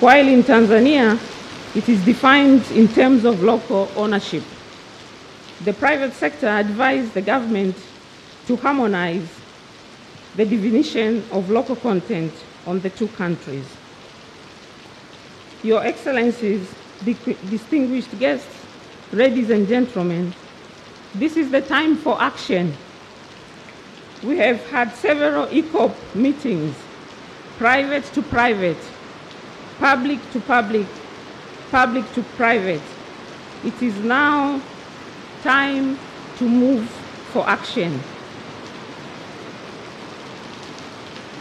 while in Tanzania, it is defined in terms of local ownership. The private sector advised the government to harmonize the definition of local content on the two countries. Your Excellencies, distinguished guests, ladies and gentlemen, this is the time for action. We have had several ECOP meetings, private to private, public to public, public to private. It is now time to move for action.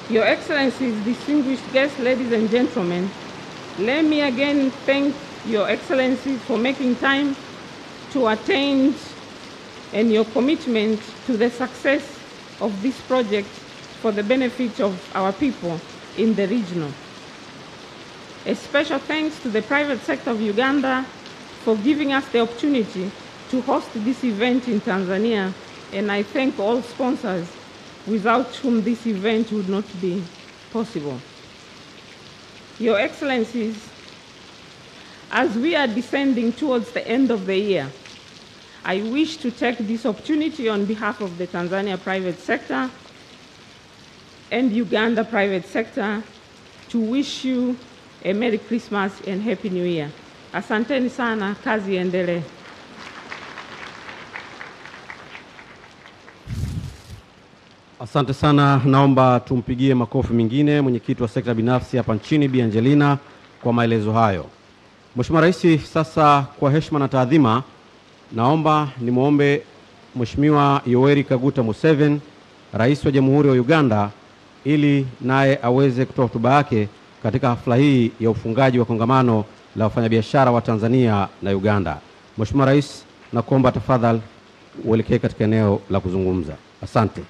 Your Excellencies, distinguished guests, ladies and gentlemen, let me again thank Your Excellencies for making time to attend and your commitment to the success of this project for the benefit of our people in the region. A special thanks to the private sector of Uganda for giving us the opportunity to host this event in Tanzania, and I thank all sponsors without whom this event would not be possible. Your Excellencies, as we are descending towards the end of the year, I wish to take this opportunity on behalf of the Tanzania private sector and Uganda private sector to wish you a Merry Christmas and Happy New Year. Asanteni sana, kazi endelee. Asante sana, naomba tumpigie makofi mengine mwenyekiti wa sekta binafsi hapa nchini Bi Angelina kwa maelezo hayo. Mheshimiwa Rais, sasa kwa heshima na taadhima, naomba nimwombe Mheshimiwa Yoweri Kaguta Museveni, Rais wa Jamhuri ya Uganda, ili naye aweze kutoa hotuba yake katika hafla hii ya ufungaji wa kongamano la wafanyabiashara wa Tanzania na Uganda. Mheshimiwa Rais, nakuomba tafadhali uelekee katika eneo la kuzungumza. Asante.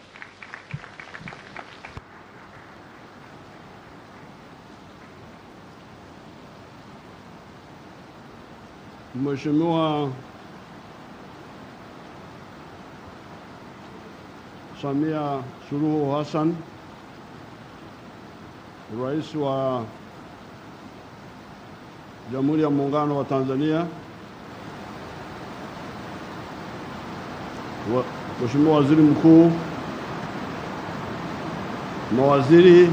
Mheshimiwa Samia Suluhu Hassan, Rais wa Jamhuri ya Muungano wa Tanzania, Mheshimiwa Waziri Mkuu, mawaziri,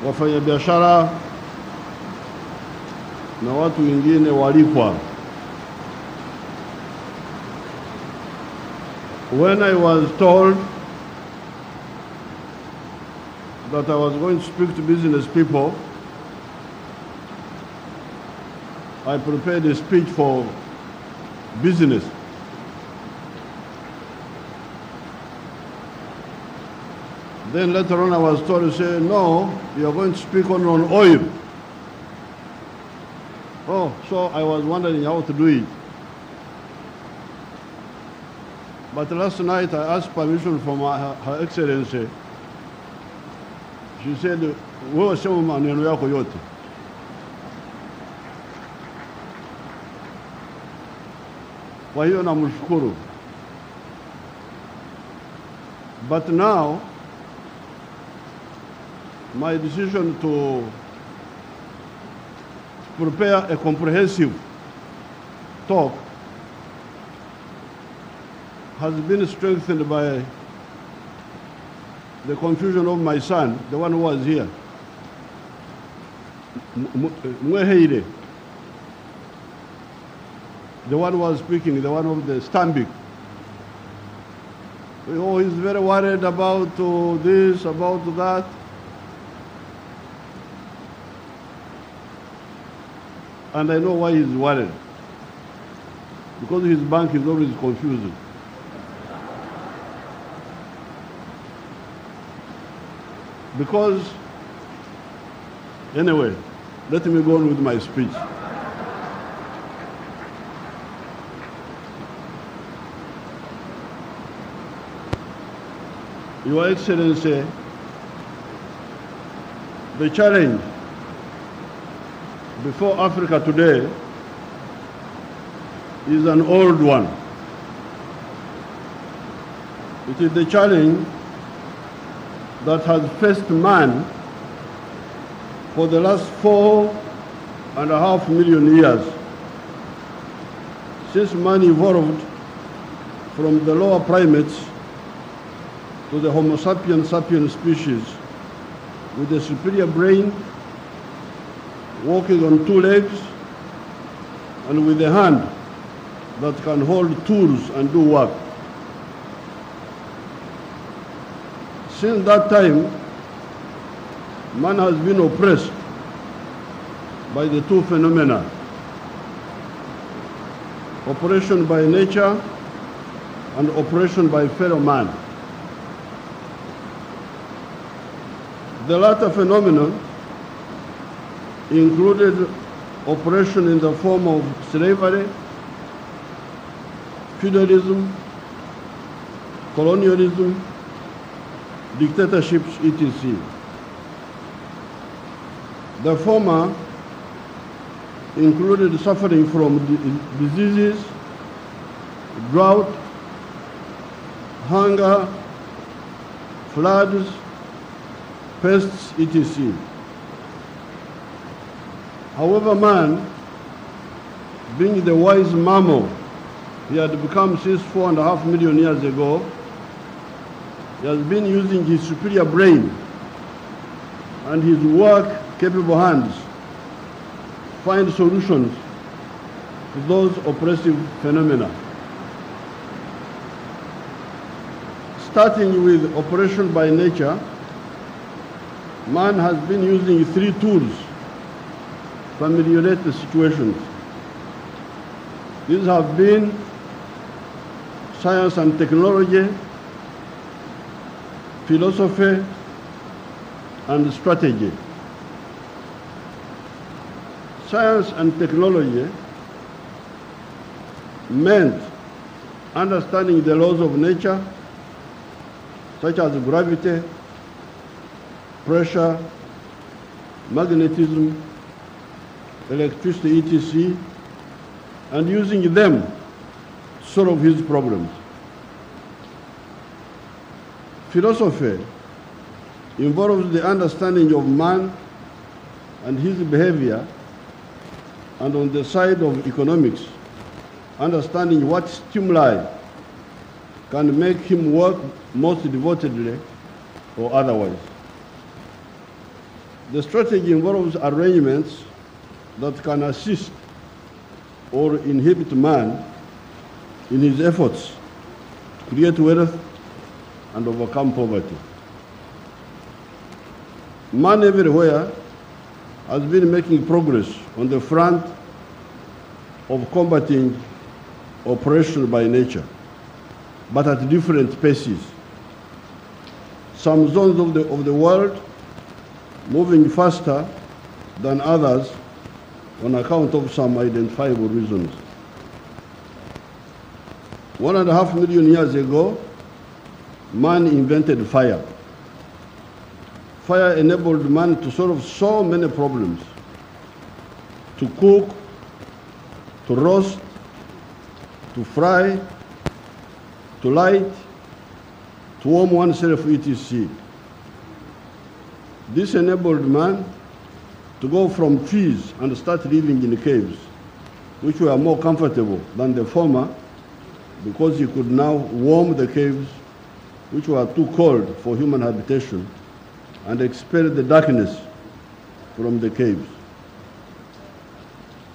wafanyabiashara na watu wengine walipwa. When I was told that I was going to speak to business people, I prepared a speech for business. Then later on I was told to say, no, you are going to speak only on oil. Oh, so I was wondering how to do it. But last night I asked permission from Her Excellency. She said, wewe sema maneno yako yote. Kwa hiyo namshukuru. But now, my decision to prepare a comprehensive talk has been strengthened by the confusion of my son, the one who was here. Mweheire, the one who was speaking, the one of the Stambik. Oh, he's very worried about this, about that. And I know why he's worried. Because his bank is always confusing. Because, anyway, let me go on with my speech. Your Excellency, the challenge before Africa today is an old one. It is the challenge that has faced man for the last 4.5 million years, since man evolved from the lower primates to the Homo sapiens species with a superior brain, walking on 2 legs, and with a hand that can hold tools and do work. Since that time, man has been oppressed by the 2 phenomena: oppression by nature and oppression by fellow man. The latter phenomenon included oppression in the form of slavery, feudalism, colonialism, dictatorships, etc. The former included suffering from diseases, drought, hunger, floods, pests, etc. However, man, being the wise mammal he had become since 4.5 million years ago, he has been using his superior brain and his work-capable hands to find solutions to those oppressive phenomena. Starting with oppression by nature, man has been using three tools to ameliorate the situations. These have been science and technology, philosophy, and strategy. Science and technology meant understanding the laws of nature, such as gravity, pressure, magnetism, electricity, etc., and using them to solve his problems. Philosophy involves the understanding of man and his behavior, and on the side of economics, understanding what stimuli can make him work most devotedly or otherwise. The strategy involves arrangements that can assist or inhibit man in his efforts to create wealth and overcome poverty. Man everywhere has been making progress on the front of combating oppression by nature, but at different paces. Some zones of the world moving faster than others on account of some identifiable reasons. 1.5 million years ago, man invented fire. Fire enabled man to solve so many problems: to cook, to roast, to fry, to light, to warm oneself, etc. This enabled man to go from trees and start living in caves, which were more comfortable than the former, because he could now warm the caves, which were too cold for human habitation, and expel the darkness from the caves.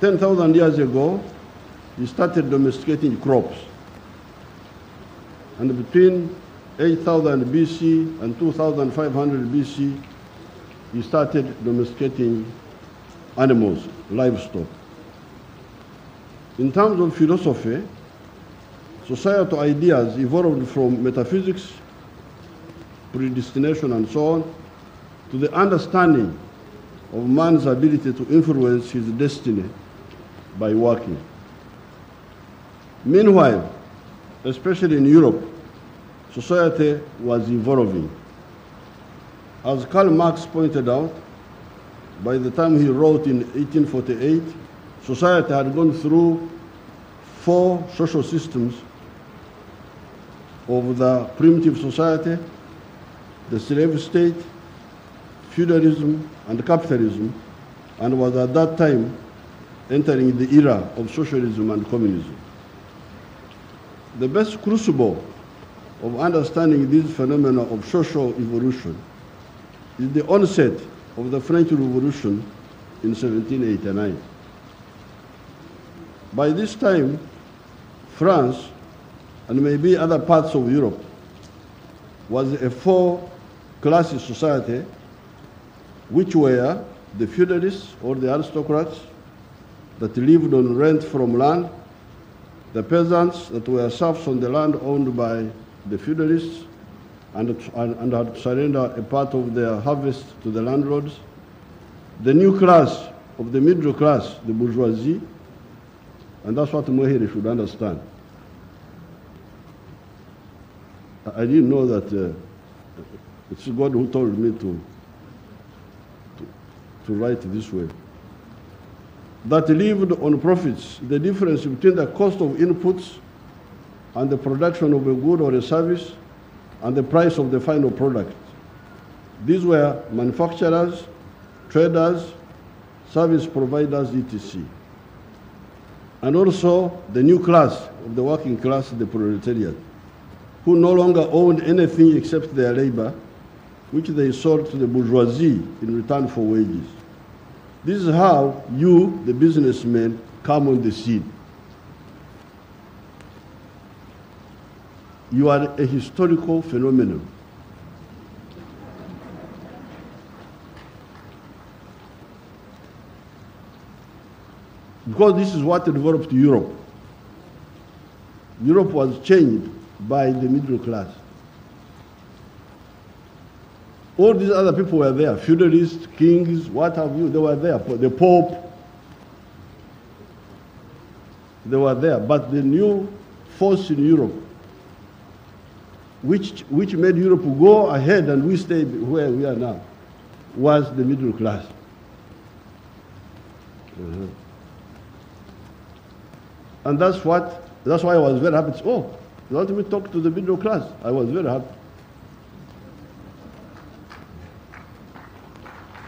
10,000 years ago, he started domesticating crops. And between 8,000 BC and 2,500 BC, he started domesticating animals, livestock. In terms of philosophy, societal ideas evolved from metaphysics, predestination, and so on, to the understanding of man's ability to influence his destiny by working. Meanwhile, especially in Europe, society was evolving. As Karl Marx pointed out, by the time he wrote in 1848, society had gone through 4 social systems of the primitive society, the slave state, feudalism, and capitalism, and was at that time entering the era of socialism and communism. The best crucible of understanding this phenomena of social evolution is the onset of the French Revolution in 1789. By this time, France, and maybe other parts of Europe, was a 4-class society, which were the feudalists or the aristocrats that lived on rent from land, the peasants that were serfs on the land owned by the feudalists and had to surrender a part of their harvest to the landlords, the new class of the middle class, the bourgeoisie, and that's what Mohiri should understand. I didn't know that it's God who told me to write this way. That lived on profits, the difference between the cost of inputs and the production of a good or a service and the price of the final product. These were manufacturers, traders, service providers, etc. And also the new class of the working class, the proletariat, who no longer owned anything except their labor, which they sold to the bourgeoisie in return for wages. This is how you, the businessmen, come on the scene. You are a historical phenomenon. Because this is what developed Europe. Europe was changed by the middle class. All these other people were there, feudalists, kings, what have you, they were there, the Pope, they were there. But the new force in Europe, which made Europe go ahead and we stay where we are now, was the middle class. And that's why I was very happy. Oh, let me talk to the middle class. I was very happy.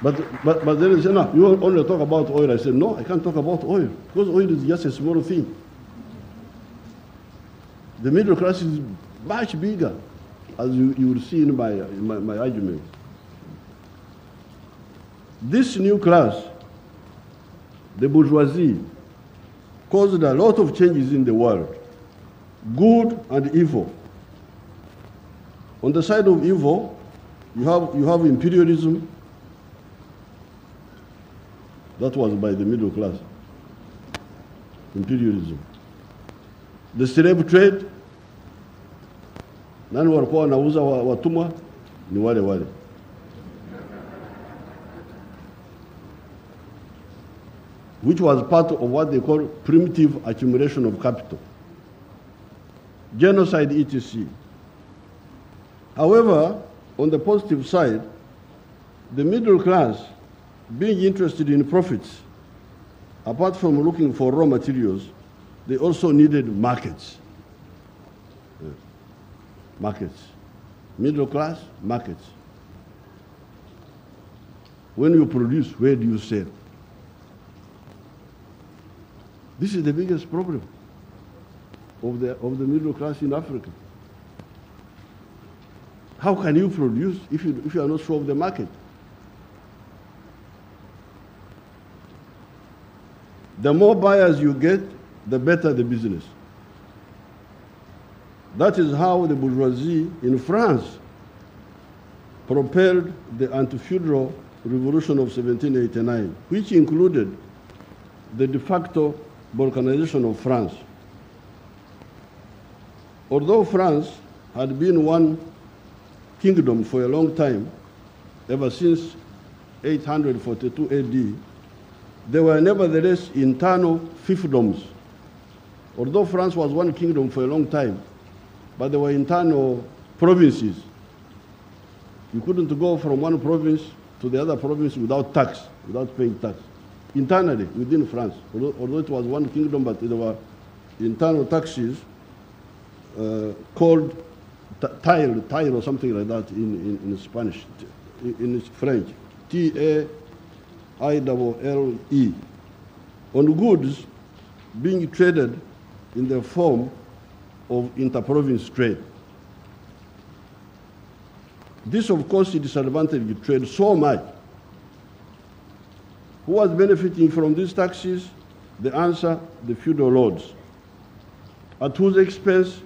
But then they said, no, you only talk about oil. I said, no, I can't talk about oil, because oil is just a small thing. The middle class is much bigger, as you will see in my argument. This new class, the bourgeoisie, caused a lot of changes in the world, good and evil. On the side of evil, you have imperialism. That was by the middle class, imperialism. The slave trade, nani walikuwa wanauza watumwa? Ni wale wale. Which was part of what they call primitive accumulation of capital. Genocide, etc. However, on the positive side, the middle class, being interested in profits, apart from looking for raw materials, they also needed markets. Markets. Middle class, markets. When you produce, where do you sell? This is the biggest problem of the middle class in Africa. How can you produce if you are not sure of the market? The more buyers you get, the better the business. That is how the bourgeoisie in France propelled the anti-feudal revolution of 1789, which included the de facto balkanization of France. Although France had been one kingdom for a long time, ever since 842 AD, there were nevertheless internal fiefdoms. Although France was one kingdom for a long time, but there were internal provinces. You couldn't go from one province to the other province without tax, without paying tax. Internally, within France, although it was one kingdom, but there were internal taxes called tile or something like that in Spanish, in French, T-A-I-L-L-E, on goods being traded in the form of inter-province trade. This, of course, disadvantaged trade so much. Who was benefiting from these taxes? The answer, the feudal lords. At whose expense?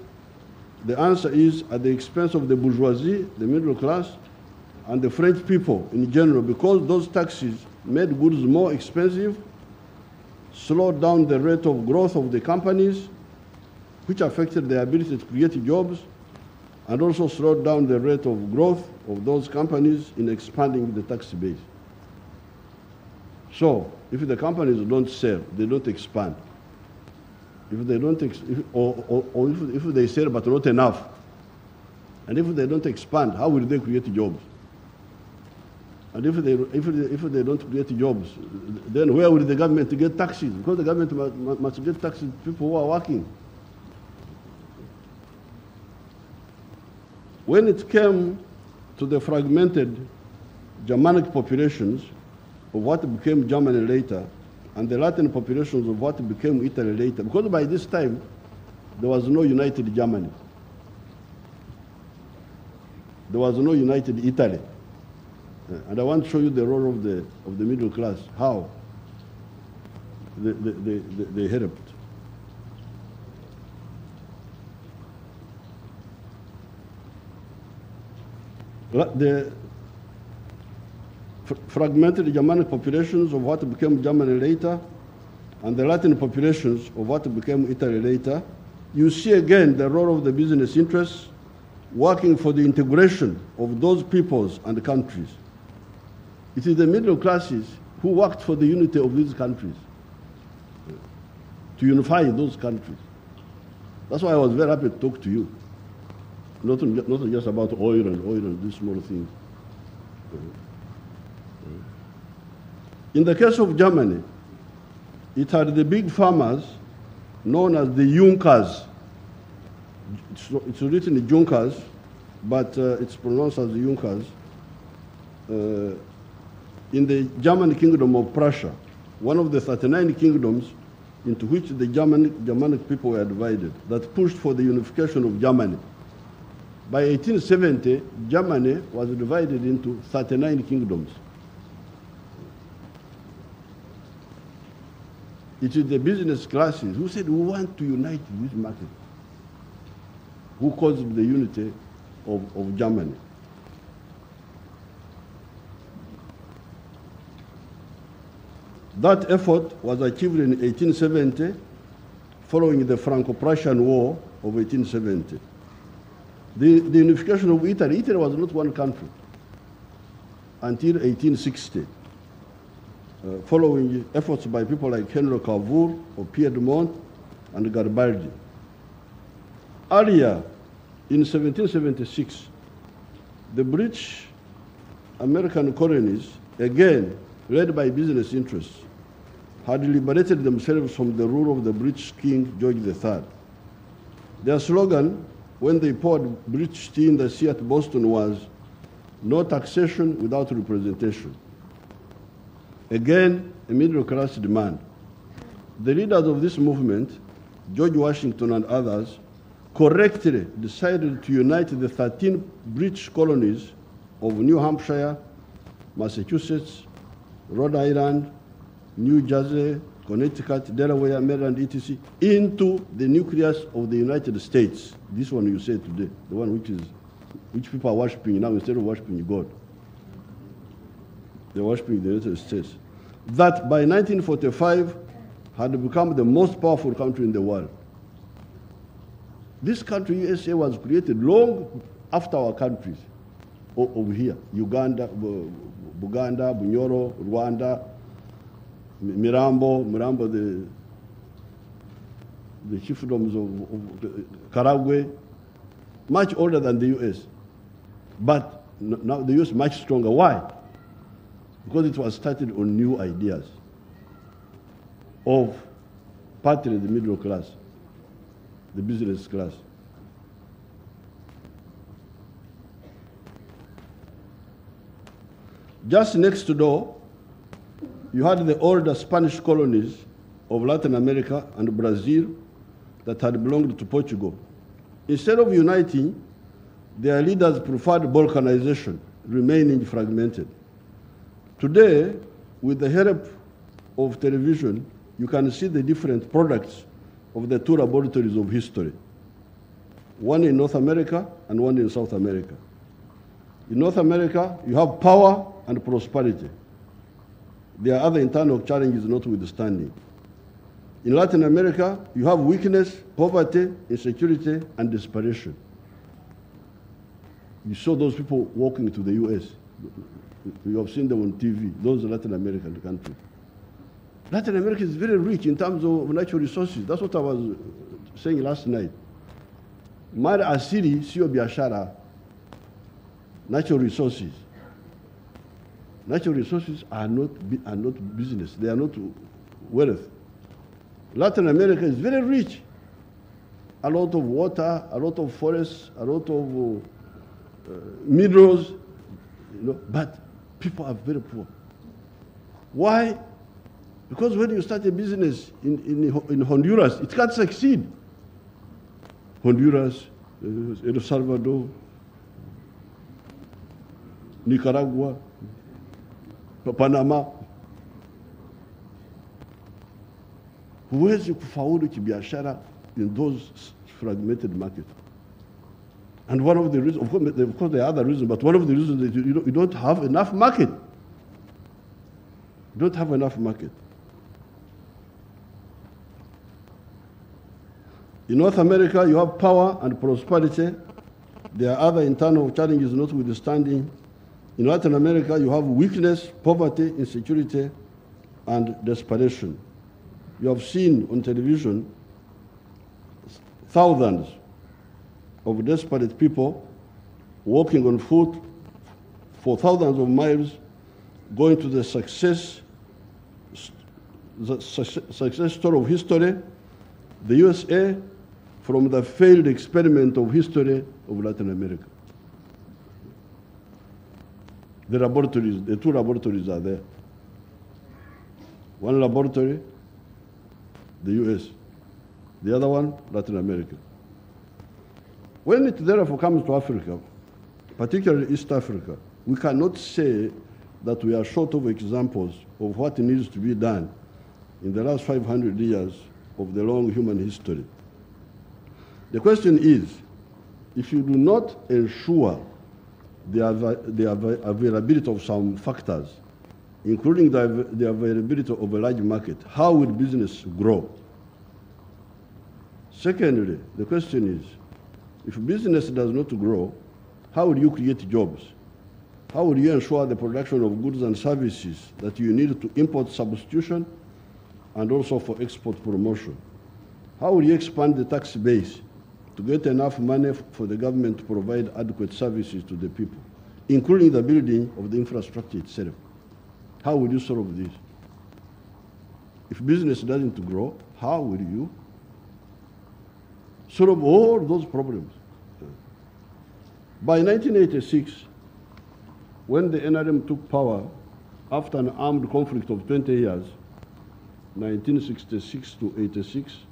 The answer is at the expense of the bourgeoisie, the middle class, and the French people in general, because those taxes made goods more expensive, slowed down the rate of growth of the companies, which affected their ability to create jobs, and also slowed down the rate of growth of those companies in expanding the tax base. So, if the companies don't sell, they don't expand. If they don't, if they sell but not enough, and if they don't expand, how will they create jobs? And if they don't create jobs, then where will the government get taxes? Because the government must get taxes people who are working. When it came to the fragmented Germanic populations of what became Germany later, and the Latin populations of what became Italy later, because by this time, there was no united Germany. There was no united Italy. And I want to show you the role of the middle class, how they helped. The fragmented Germanic populations of what became Germany later, and the Latin populations of what became Italy later, you see again the role of the business interests working for the integration of those peoples and countries. It is the middle classes who worked for the unity of these countries, to unify those countries. That's why I was very happy to talk to you. Not just about oil and these small things. In the case of Germany, it had the big farmers known as the Junkers. It's written Junkers, but it's pronounced as the Junkers. In the German kingdom of Prussia, one of the 39 kingdoms into which the Germanic people were divided, that pushed for the unification of Germany. By 1870, Germany was divided into 39 kingdoms. It is the business classes who said, we want to unite this market, who caused the unity of Germany. That effort was achieved in 1870, following the Franco-Prussian War of 1870. The unification of Italy was not one country until 1860, following efforts by people like Henry Cavour or Piedmont and Garibaldi. Earlier, in 1776, the British American colonies, again led by business interests, had liberated themselves from the rule of the British King George III. Their slogan, when they poured British tea in the sea at Boston, was, "No taxation without representation." Again, a middle-class demand. The leaders of this movement, George Washington and others, correctly decided to unite the 13 British colonies of New Hampshire, Massachusetts, Rhode Island, New Jersey, Connecticut, Delaware, Maryland, etc., into the nucleus of the United States. This one you say today, the one which people are worshiping now instead of worshiping God. They're worshiping the United States. That by 1945 had become the most powerful country in the world. This country, USA, was created long after our countries over here. Uganda, Buganda, Bunyoro, Rwanda, Mirambo, the chiefdoms of Karagwe, much older than the US. But now the US is much stronger. Why? Because it was started on new ideas of partly the middle class, the business class. Just next door, you had the older Spanish colonies of Latin America and Brazil that had belonged to Portugal. Instead of uniting, their leaders preferred balkanization, remaining fragmented. Today, with the help of television, you can see the different products of the two laboratories of history, one in North America and one in South America. In North America, you have power and prosperity. There are other internal challenges notwithstanding. In Latin America, you have weakness, poverty, insecurity, and desperation. You saw those people walking to the US. You have seen them on TV, those Latin American countries. Latin America is very rich in terms of natural resources. That's what I was saying last night. Mali asili sio biashara, natural resources. Natural resources are not business. They are not wealth. Latin America is very rich. A lot of water, a lot of forests, a lot of minerals, but people are very poor. Why? Because when you start a business in Honduras, it can't succeed. Honduras, El Salvador, Nicaragua, Panama. Huwezi kufaulu kibiashara in those fragmented markets. And one of the reasons, of course there are other reasons, but one of the reasons is you don't have enough market. You don't have enough market. In North America, you have power and prosperity. There are other internal challenges notwithstanding. In Latin America, you have weakness, poverty, insecurity, and desperation. You have seen on television thousands of desperate people walking on foot for thousands of miles, going to the success story of history, the USA, from the failed experiment of history of Latin America. The laboratories, the two laboratories are there. One laboratory, the US. The other one, Latin America. When it therefore comes to Africa, particularly East Africa, we cannot say that we are short of examples of what needs to be done in the last 500 years of the long human history. The question is, if you do not ensure the availability of some factors, including the availability of a large market, how will business grow? Secondly, the question is, if business does not grow, how will you create jobs? How will you ensure the production of goods and services that you need to import substitution and also for export promotion? How will you expand the tax base to get enough money for the government to provide adequate services to the people, including the building of the infrastructure itself? How will you solve this? If business doesn't grow, how will you solve all those problems? By 1986, when the NRM took power after an armed conflict of 20 years, 1966 to 86,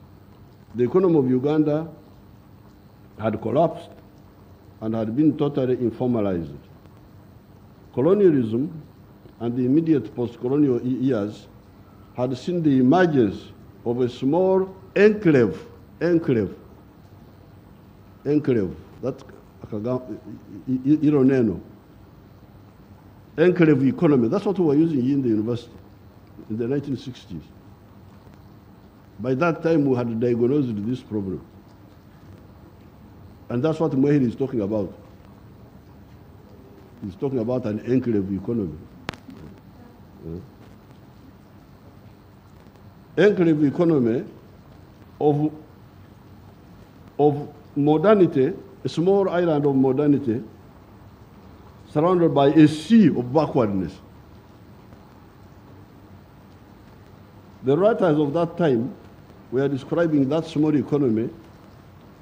the economy of Uganda had collapsed and had been totally informalized. Colonialism and the immediate post-colonial years had seen the emergence of a small enclave, that Ironeno, enclave economy. That's what we were using in the university in the 1960s. By that time, we had diagnosed this problem. And that's what Mwehiri is talking about. He's talking about an enclave economy. Enclave economy of modernity, a small island of modernity, surrounded by a sea of backwardness. The writers of that time were describing that small economy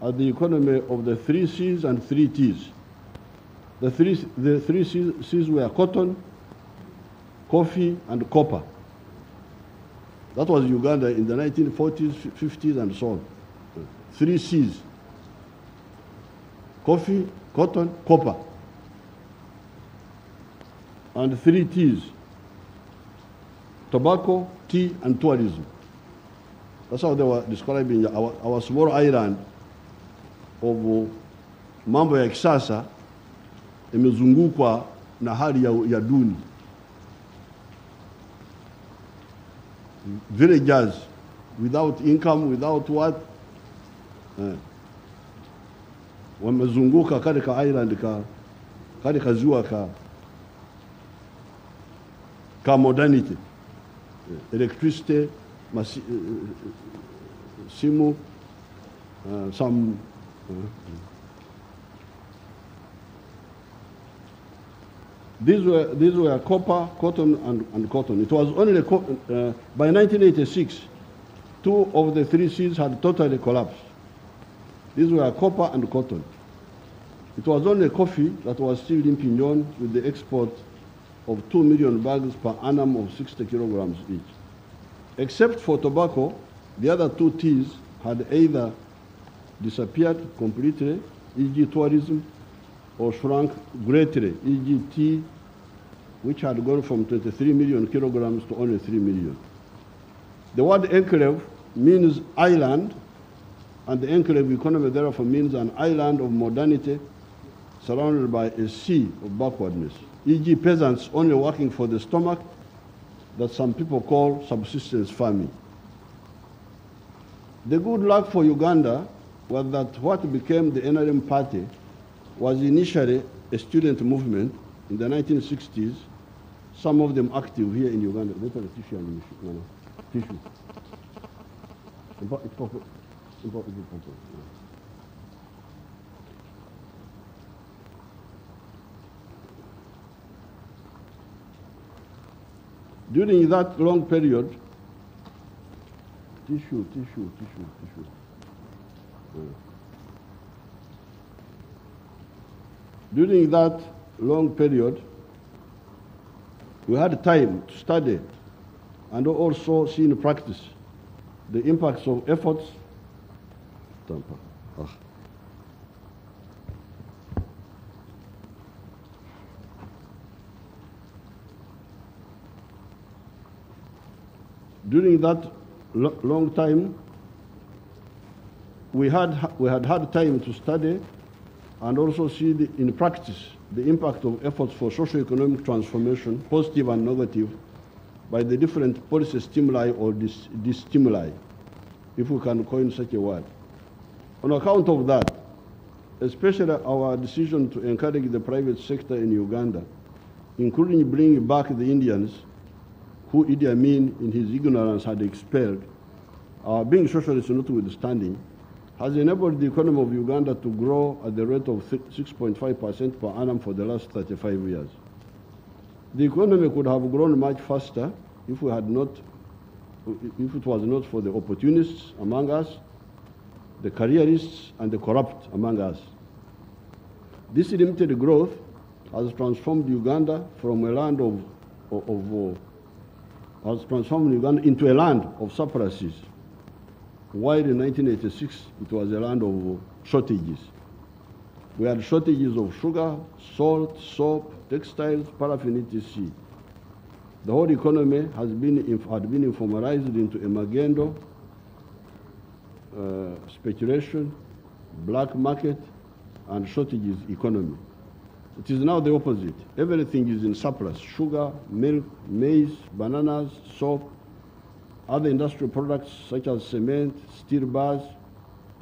as the economy of the 3 C's and 3 T's. The three C's were cotton, coffee, and copper. That was Uganda in the 1940s, 50s, and so on. 3 C's: coffee, cotton, copper. And 3 T's: tobacco, tea, and tourism. That's how they were describing our small island of mambo ya kisasa imezungukwa na hali ya duni. Villagers without income, without what? Wamezunguka katika island katika ziwa ka modernity. Electricity, simu, some these were copper, cotton, and cotton. It was only by 1986, 2 of the 3 C's had totally collapsed. These were copper and cotton. It was only coffee that was still limping on with the export of 2 million bags per annum of 60 kilograms each. Except for tobacco, the other 2 T's had either disappeared completely, e.g. tourism, or shrunk greatly, e.g. tea, which had gone from 23 million kilograms to only 3 million. The word enclave means island, and the enclave economy therefore means an island of modernity surrounded by a sea of backwardness, e.g. peasants only working for the stomach, that some people call subsistence farming. The good luck for Uganda was that what became the NRM party was initially a student movement in the 1960s, some of them active here in Uganda. Tissue. During that long period, tissue. During that long period, we had time to study and also see in practice the impacts of efforts. During that long time, we had time to study and also see in practice the impact of efforts for socio-economic transformation, positive and negative, by the different policy stimuli or disstimuli, if we can coin such a word. On account of that, especially our decision to encourage the private sector in Uganda, including bringing back the Indians who Idi Amin, in his ignorance, had expelled, being socialist notwithstanding, has enabled the economy of Uganda to grow at the rate of 6.5% per annum for the last 35 years. The economy could have grown much faster if it was not for the opportunists among us, the careerists, and the corrupt among us. This limited growth has transformed Uganda from a land into a land of surpluses, while in 1986 it was a land of shortages. We had shortages of sugar, salt, soap, textiles, paraffin, etc. The whole economy had been informalized into a magendo, speculation, black market, and shortages economy. It is now the opposite. Everything is in surplus: sugar, milk, maize, bananas, soap, other industrial products such as cement, steel bars,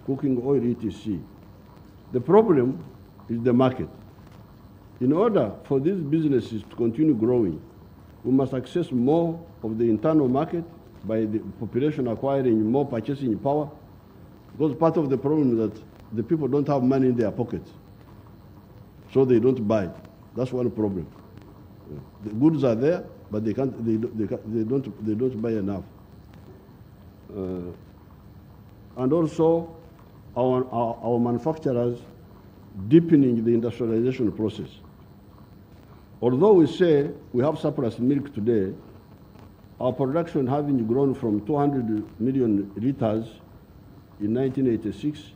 cooking oil, etc. The problem is the market. In order for these businesses to continue growing, we must access more of the internal market by the population acquiring more purchasing power, because part of the problem is that the people don't have money in their pockets, so they don't buy. That's one problem. The goods are there, but they don't buy enough. And also our manufacturers deepening the industrialization process. Although we say we have surplus milk today, our production having grown from 200 million liters in 1986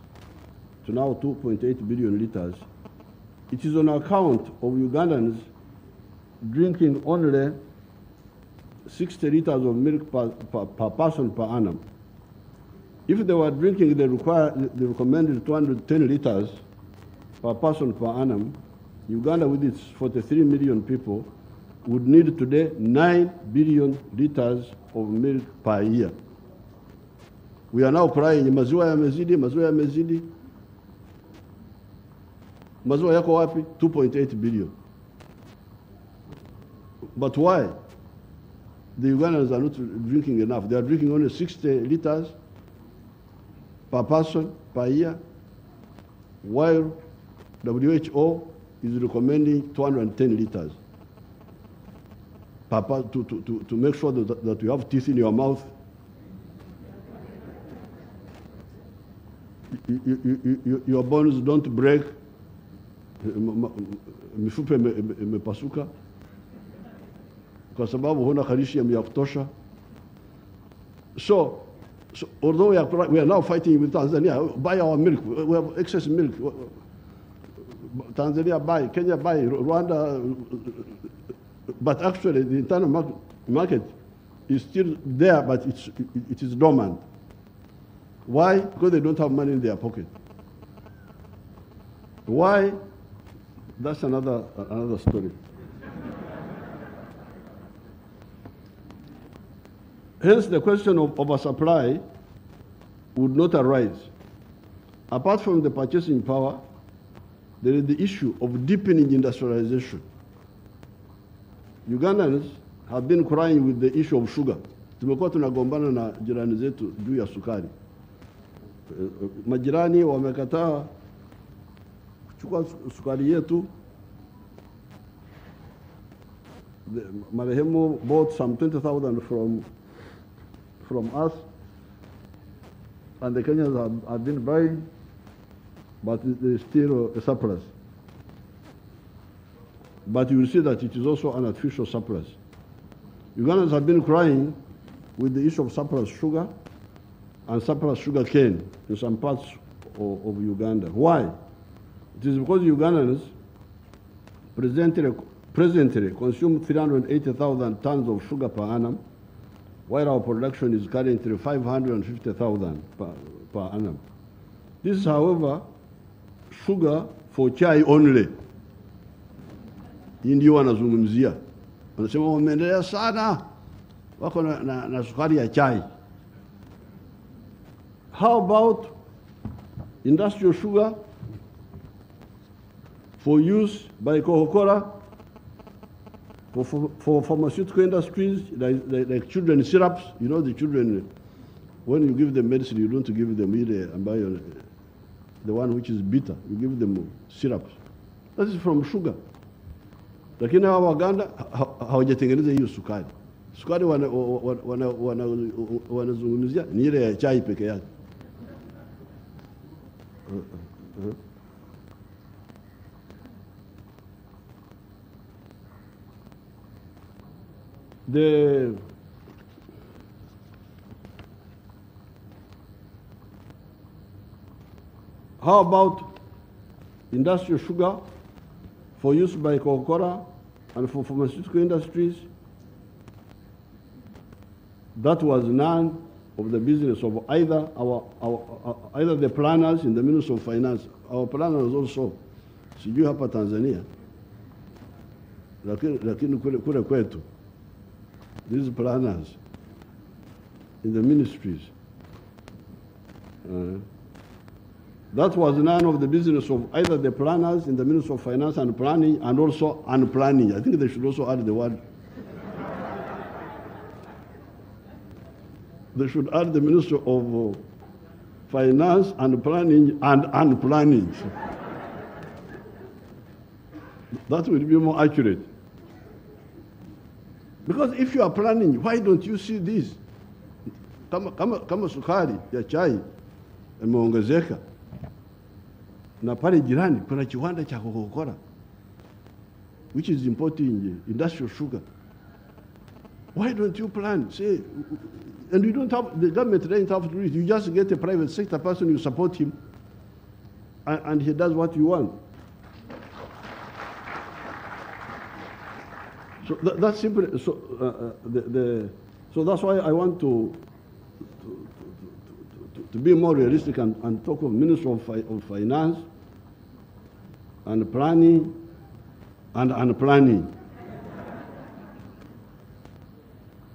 to now 2.8 billion liters, it is on account of Ugandans drinking only 60 liters of milk per person per annum. If they were drinking the recommended 210 liters per person per annum, Uganda, with its 43 million people, would need today 9 billion liters of milk per year. We are now crying, maziwa yamezidi, maziwa yamezidi. Maziwa yako wapi? 2.8 billion. But why? The Ugandans are not drinking enough. They are drinking only 60 liters per person per year, while WHO is recommending 210 liters to make sure that you have teeth in your mouth. Your bones don't break. Mifupa imepasuka kwa sababu huna calcium ya kutosha. So although we are now fighting with Tanzania, buy our milk. We have excess milk. Tanzania buy, Kenya buy, Rwanda, but actually the internal market is still there, but it is dormant. Why? Because they don't have money in their pocket. Why? That's another story. Hence, the question of oversupply would not arise. apart from the purchasing power, there is the issue of deepening industrialization. Ugandans have been crying with the issue of sugar. Tumekuwa tunagombana na jirani zetu juu ya sukari. Majirani wamekataa kuchukua sukari yetu. Marehemu bought some 20,000 from us, and the Kenyans have been buying, but there is still a surplus. But you will see that it is also an artificial surplus. Ugandans have been crying with the issue of surplus sugar and surplus sugar cane in some parts of Uganda. Why? It is because Ugandans presently consume 380,000 tons of sugar per annum, while our production is currently 550,000 per annum. This is, however, sugar for chai only. Hii ndio wanazungumzia. Wanasema wameendelea sana, wako na sukari ya chai. How about industrial sugar for use by Coca-Cola, for pharmaceutical industries, like children's syrups? You know, the children, when you give them medicine, you don't give them the one which is bitter. You give them syrups. That is from sugar. Lakini hawa Waganda hawajatengeneza hiyo sukari. Sukari wanazungumzia ni ile ya chai peke yake. How about industrial sugar for use by Coca-Cola and for pharmaceutical industries? That was none of the business of either either the planners in the Ministry of Finance. Our planners also, sijui hapa Tanzania, lakini kule kwetu, these planners in the ministries, that was none of the business of either the planners in the Ministry of Finance and Planning, and also unplanning. I think they should also add the word. They should add the Ministry of Finance and Planning and unplanning. That will be more accurate. Because if you are planning, why don't you see this? Kama sukari ya chai imeongezeka, na pale jirani kuna kiwanda cha Coca-Cola which is importing industrial sugar. Why don't you plan? Say, and you don't have, the government doesn't have to do it. You just get a private sector person, you support him, and he does what you want. So that's simple. So so that's why I want to be more realistic and talk of Ministry of Finance and Planning and unplanning.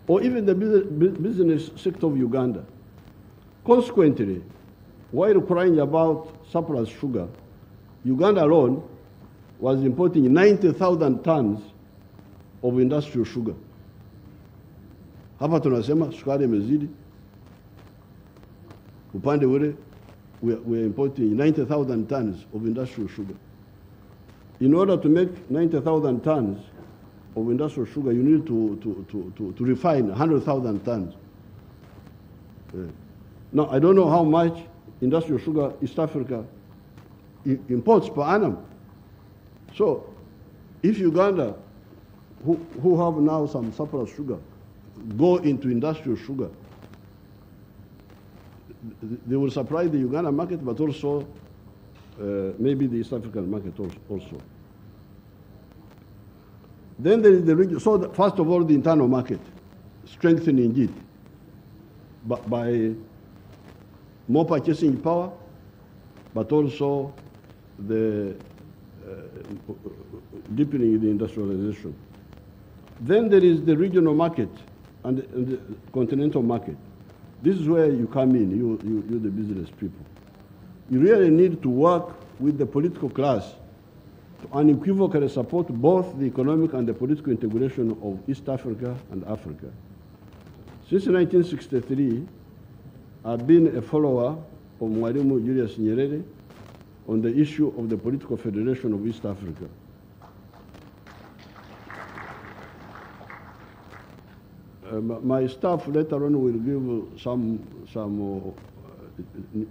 Or even the business sector of Uganda. Consequently, while crying about surplus sugar, Uganda alone was importing 90,000 tons of industrial sugar. Hapa tunasema sukari imezidi. Upande ule, we are importing 90,000 tons of industrial sugar. In order to make 90,000 tons of industrial sugar, you need to refine 100,000 tons. Now, I don't know how much industrial sugar East Africa imports per annum. So, if Uganda, who have now some surplus sugar, go into industrial sugar, they will supply the Uganda market, but also maybe the East African market also. Then there is the region. So first of all, the internal market, strengthening it by more purchasing power, but also the deepening the industrialization. Then there is the regional market and the continental market. This is where you come in, you the business people. you really need to work with the political class to unequivocally support both the economic and the political integration of East Africa and Africa. Since 1963, I've been a follower of Mwalimu Julius Nyerere on the issue of the political federation of East Africa. My staff later on will give some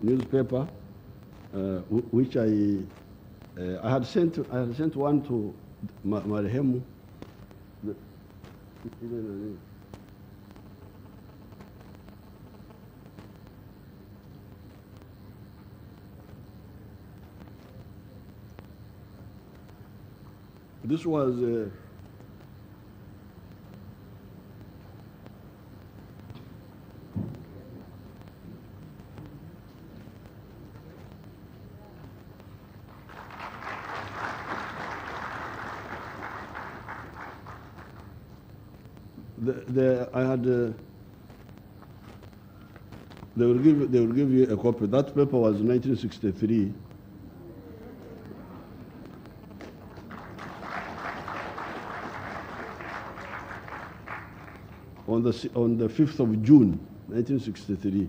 newspaper which I had sent one to Marehemu. This was I had. They will give you a copy. That paper was 1963. On the 5th of June, 1963,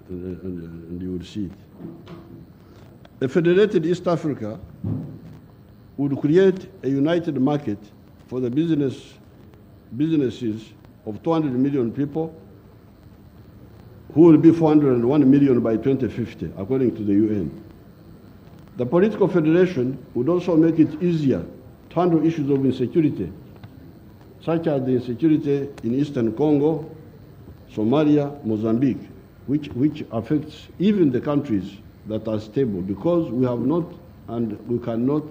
and you will see it. A federated East Africa would create a united market for the businesses of 200 million people, who will be 401 million by 2050, according to the UN. The political federation would also make it easier to handle issues of insecurity, such as the insecurity in Eastern Congo, Somalia, Mozambique, which affects even the countries that are stable, because we have not and we cannot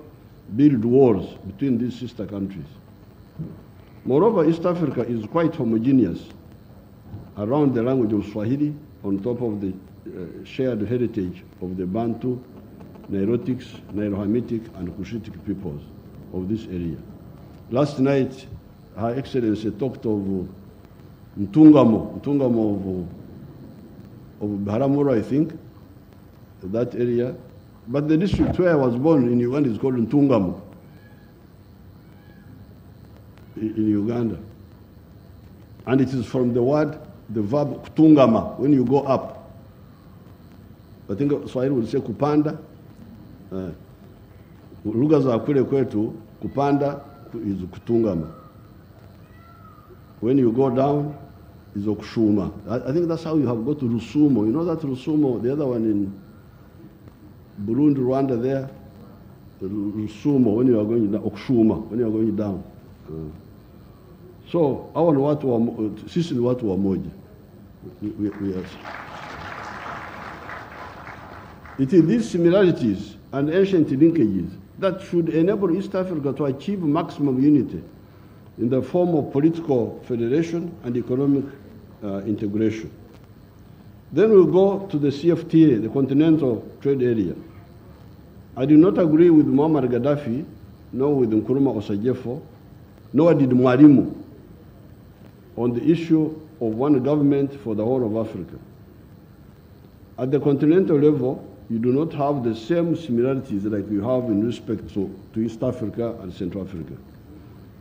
build wars between these sister countries. Moreover, East Africa is quite homogeneous around the language of Swahili, on top of the shared heritage of the Bantu, Nilotics, Nilo-Hamitic, and Cushitic peoples of this area. Last night, Her Excellency talked of Ntungamo of Biharamulo, I think, that area. But the district where I was born in Uganda is called Ntungamo, in Uganda. And it is from the verb kutungama, when you go up. I think Swahili will say kupanda. Lugha za kule kwetu, kupanda is kutungama. When you go down, is okushuma. I think that's how you have got to Rusumo. You know that Rusumo, the other one in Burundi, Rwanda there, Rusumo, when you are going down, okushuma, when you are going down. So, hawa ni watu wa, sisi ni watu wa moja. It is these similarities and ancient linkages that should enable East Africa to achieve maximum unity in the form of political federation and economic integration. Then we'll go to the CFTA, the Continental Trade Area. I do not agree with Muammar Gaddafi, nor with Nkrumah Osajefo, nor did Mwalimu, on the issue of one government for the whole of Africa. At the continental level, you do not have the same similarities like you have in respect to East Africa and Central Africa.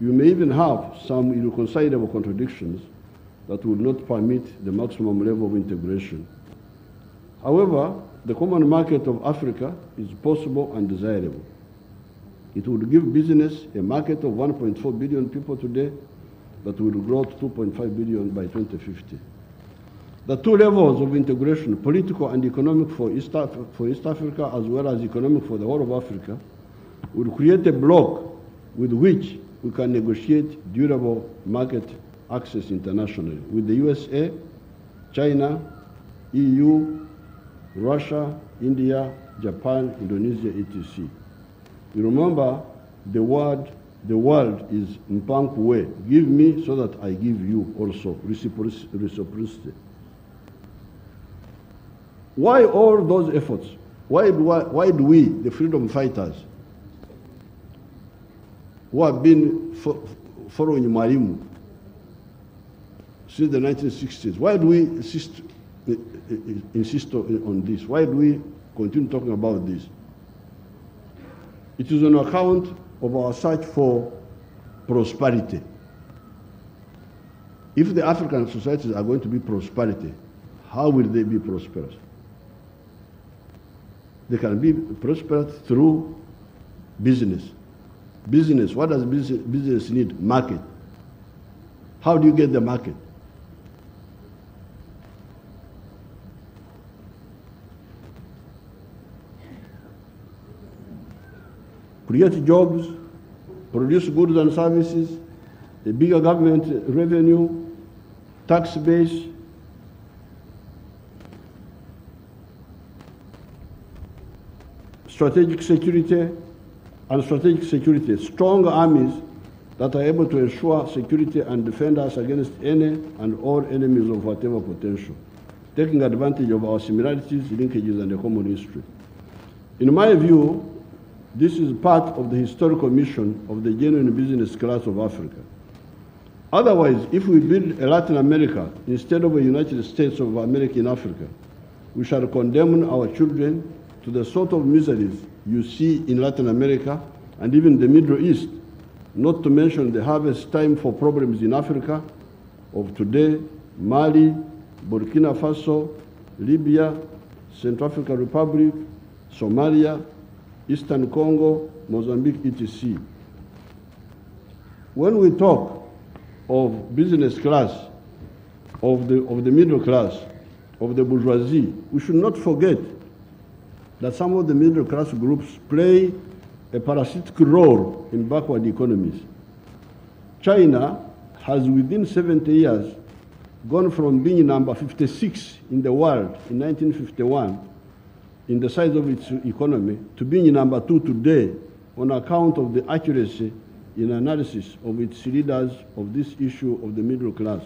You may even have some irreconcilable contradictions that will not permit the maximum level of integration. However, the common market of Africa is possible and desirable. It would give business a market of 1.4 billion people today that will grow to 2.5 billion by 2050. The two levels of integration, political and economic for East Africa, as well as economic for the whole of Africa, would create a bloc with which we can negotiate durable market access internationally with the USA, China, EU, Russia, India, Japan, Indonesia, etc. You remember the world is Mpankuwe. Give me so that I give you also. Reciprocity. Why all those efforts? Why do we, the freedom fighters, who have been following Mwalimu since the 1960s, why do we insist on this? Why do we continue talking about this. It is on account of our search for prosperity. If the African societies are going to be prosperity, how will they be prosperous? They can be prosperous through business. Business, what does business need? Market. How do you get the market? Create jobs, produce goods and services, a bigger government revenue, tax base, strategic security, and strategic security, strong armies that are able to ensure security and defend us against any and all enemies of whatever potential, taking advantage of our similarities, linkages, and a common history. In my view, this is part of the historical mission of the genuine business class of Africa. Otherwise, if we build a Latin America instead of a United States of America in Africa, we shall condemn our children to the sort of miseries you see in Latin America and even the Middle East, not to mention the harvest time for problems in Africa of today, Mali, Burkina Faso, Libya, Central African Republic, Somalia, Eastern Congo, Mozambique, etc. When we talk of business class, of the middle class, of the bourgeoisie, we should not forget that some of the middle class groups play a parasitic role in backward economies. China has within 70 years gone from being number 56 in the world in 1951 in the size of its economy to being number 2 today on account of the accuracy in analysis of its leaders of this issue of the middle class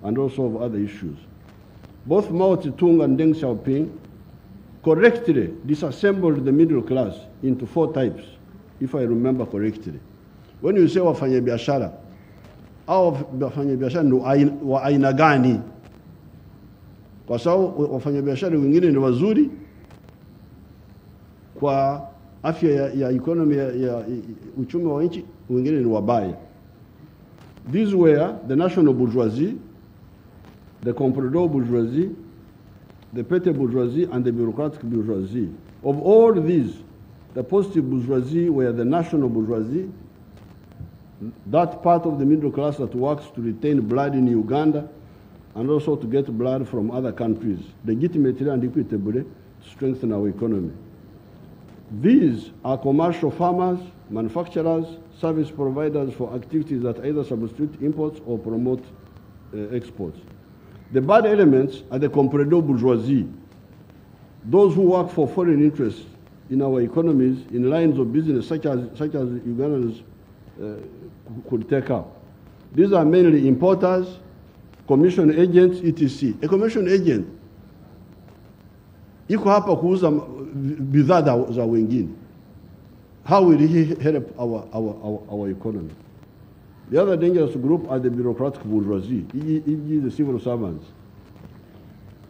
and also of other issues. Both Mao Zedong and Deng Xiaoping correctly disassembled the middle class into 4 types, if I remember correctly. When you say wafanya biashara, au wafanya biashara ni wa aina gani? Kwa sababu wafanya biashara wengine ni wazuri kwa afya ya economy ya uchumi wa nchi, wengine ni wabaya. These were the national bourgeoisie, the comprador bourgeoisie, the petty bourgeoisie, and the bureaucratic bourgeoisie. Of all these, the positive bourgeoisie were the national bourgeoisie, that part of the middle class that works to retain blood in Uganda and also to get blood from other countries, legitimately and equitably to strengthen our economy. These are commercial farmers, manufacturers, service providers for activities that either substitute imports or promote exports. The bad elements are the comprador bourgeoisie, those who work for foreign interests in our economies in lines of business such as Ugandans could take up. These are mainly importers, commission agents, etc. A commission agent iko hapa kuuza bidhaa za wengine. How will he help our economy? The other dangerous group are the bureaucratic bourgeoisie, e.g. the civil servants.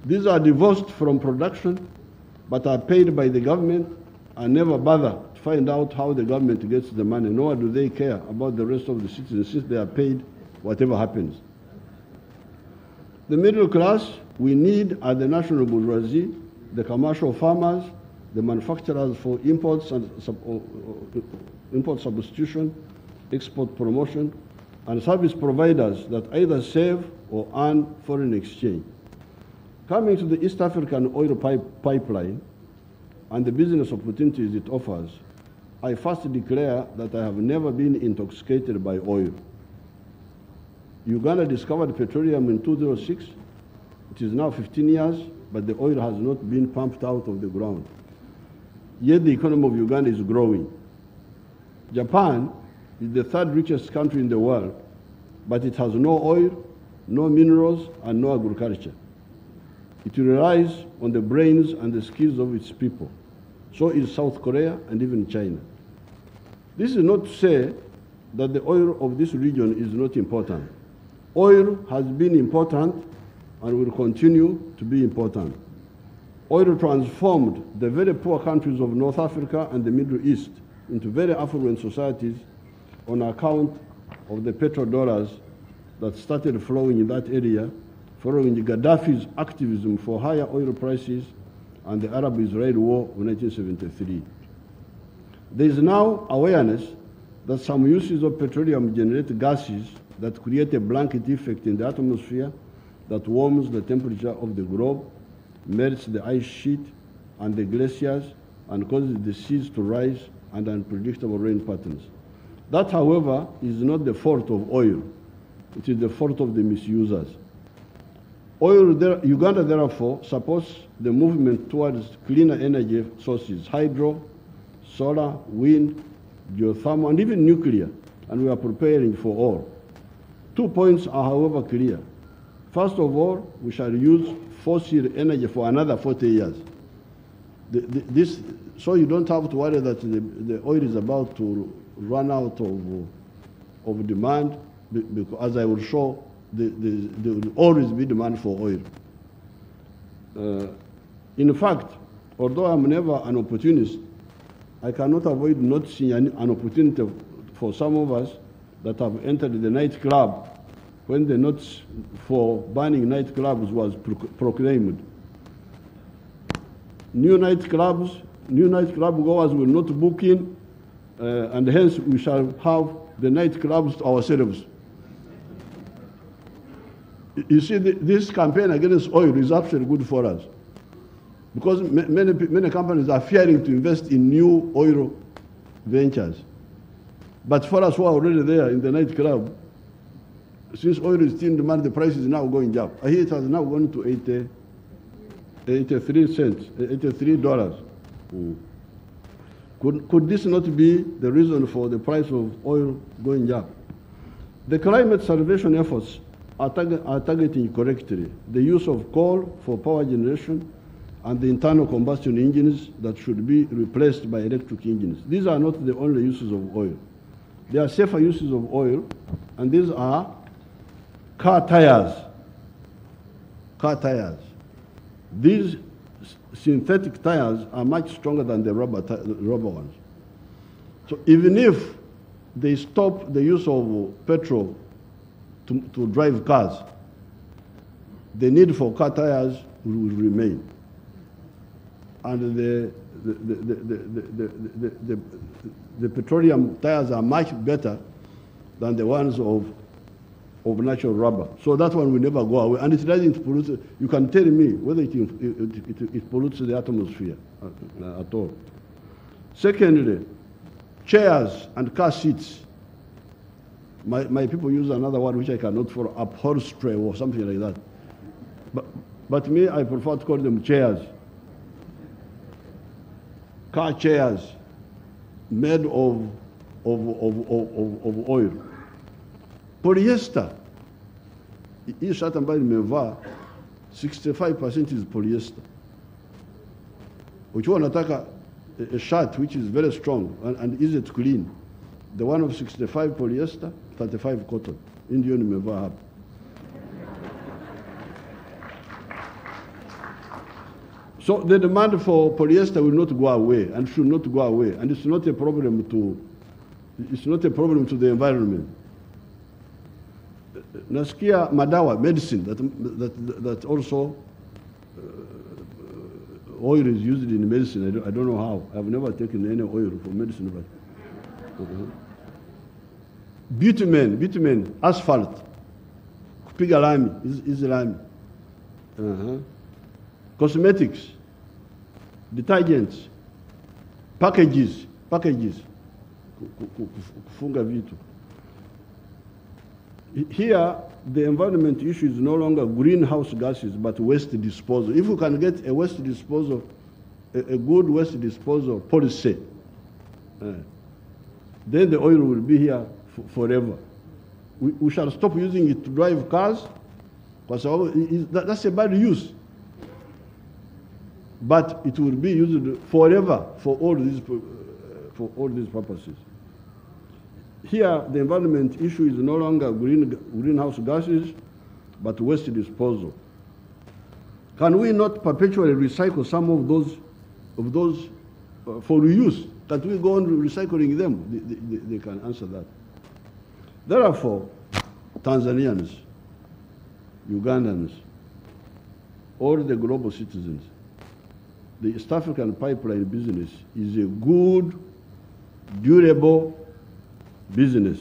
These are divorced from production, but are paid by the government and never bother to find out how the government gets the money, nor do they care about the rest of the citizens since they are paid whatever happens. The middle class we need are the national bourgeoisie, the commercial farmers, the manufacturers for imports and import substitution, export promotion, and service providers that either save or earn foreign exchange. Coming to the East African oil pipeline and the business opportunities it offers, I first declare that I have never been intoxicated by oil. Uganda discovered petroleum in 2006. It is now 15 years, but the oil has not been pumped out of the ground. Yet the economy of Uganda is growing. Japan is the 3rd richest country in the world, but it has no oil, no minerals, and no agriculture. It relies on the brains and the skills of its people. So is South Korea and even China. This is not to say that the oil of this region is not important. Oil has been important and will continue to be important. Oil transformed the very poor countries of North Africa and the Middle East into very affluent societies on account of the petrodollars that started flowing in that area following Gaddafi's activism for higher oil prices and the Arab-Israeli War of 1973. There is now awareness that some uses of petroleum generate gases that create a blanket effect in the atmosphere that warms the temperature of the globe, melts the ice sheet and the glaciers, and causes the seas to rise and unpredictable rain patterns. That, however, is not the fault of oil. It is the fault of the misusers. Uganda, therefore, supports the movement towards cleaner energy sources, hydro, solar, wind, geothermal, and even nuclear, and we are preparing for all. 2 points are, however, clear. First of all, we shall use fossil energy for another 40 years. So you don't have to worry that the oil is about to run out of demand, because as I will show, there will always be demand for oil. In fact, although I'm never an opportunist, I cannot avoid not seeing an opportunity for some of us that have entered the nightclub when the notice for banning nightclubs was proclaimed. New nightclub goers will not book in, and hence we shall have the nightclubs to ourselves. You see, this campaign against oil is actually good for us, because many companies are fearing to invest in new oil ventures. But for us who are already there in the nightclub, since oil is still in demand, the price is now going up. I hear it has now gone to $83. Could this not be the reason for the price of oil going up? The climate salvation efforts are targeting correctly the use of coal for power generation and the internal combustion engines that should be replaced by electric engines. These are not the only uses of oil. There are safer uses of oil, and these are car tires. Car tires. These synthetic tires are much stronger than the rubber ones. So even if they stop the use of petrol to drive cars, the need for car tires will remain. And the petroleum tires are much better than the ones of natural rubber. So that one will never go away. And it doesn't pollute. You can tell me whether it pollutes the atmosphere at all. Secondly, chairs and car seats. My people use another word which I cannot follow, upholstery or something like that. But me, I prefer to call them chairs. Car chairs made of oil. Polyester. Hii shirt ambayo nimevaa 65% is polyester. Ukiwa unataka a shirt which is very strong and easy to clean, the one of 65 polyester, 35 cotton. Ndio nimevaa hapa. So the demand for polyester will not go away and should not go away, and it's not a problem to the environment. Nasikia madawa, medicine, that also oil is used in medicine. I don't know how. I've never taken any oil for medicine. But bitumen, asphalt, kupiga lami, is lami. Cosmetics, detergents, packages, kufunga vitu. Here, the environment issue is no longer greenhouse gases, but waste disposal. If we can get a waste disposal, a good waste disposal policy, then the oil will be here forever. We shall stop using it to drive cars, because that's a bad use. But it will be used forever for all these purposes. Here, the environment issue is no longer greenhouse gases, but waste disposal. Can we not perpetually recycle some of those for reuse? That we go on recycling them? They can answer that. Therefore, Tanzanians, Ugandans, all the global citizens, the East African pipeline business is a good, durable business.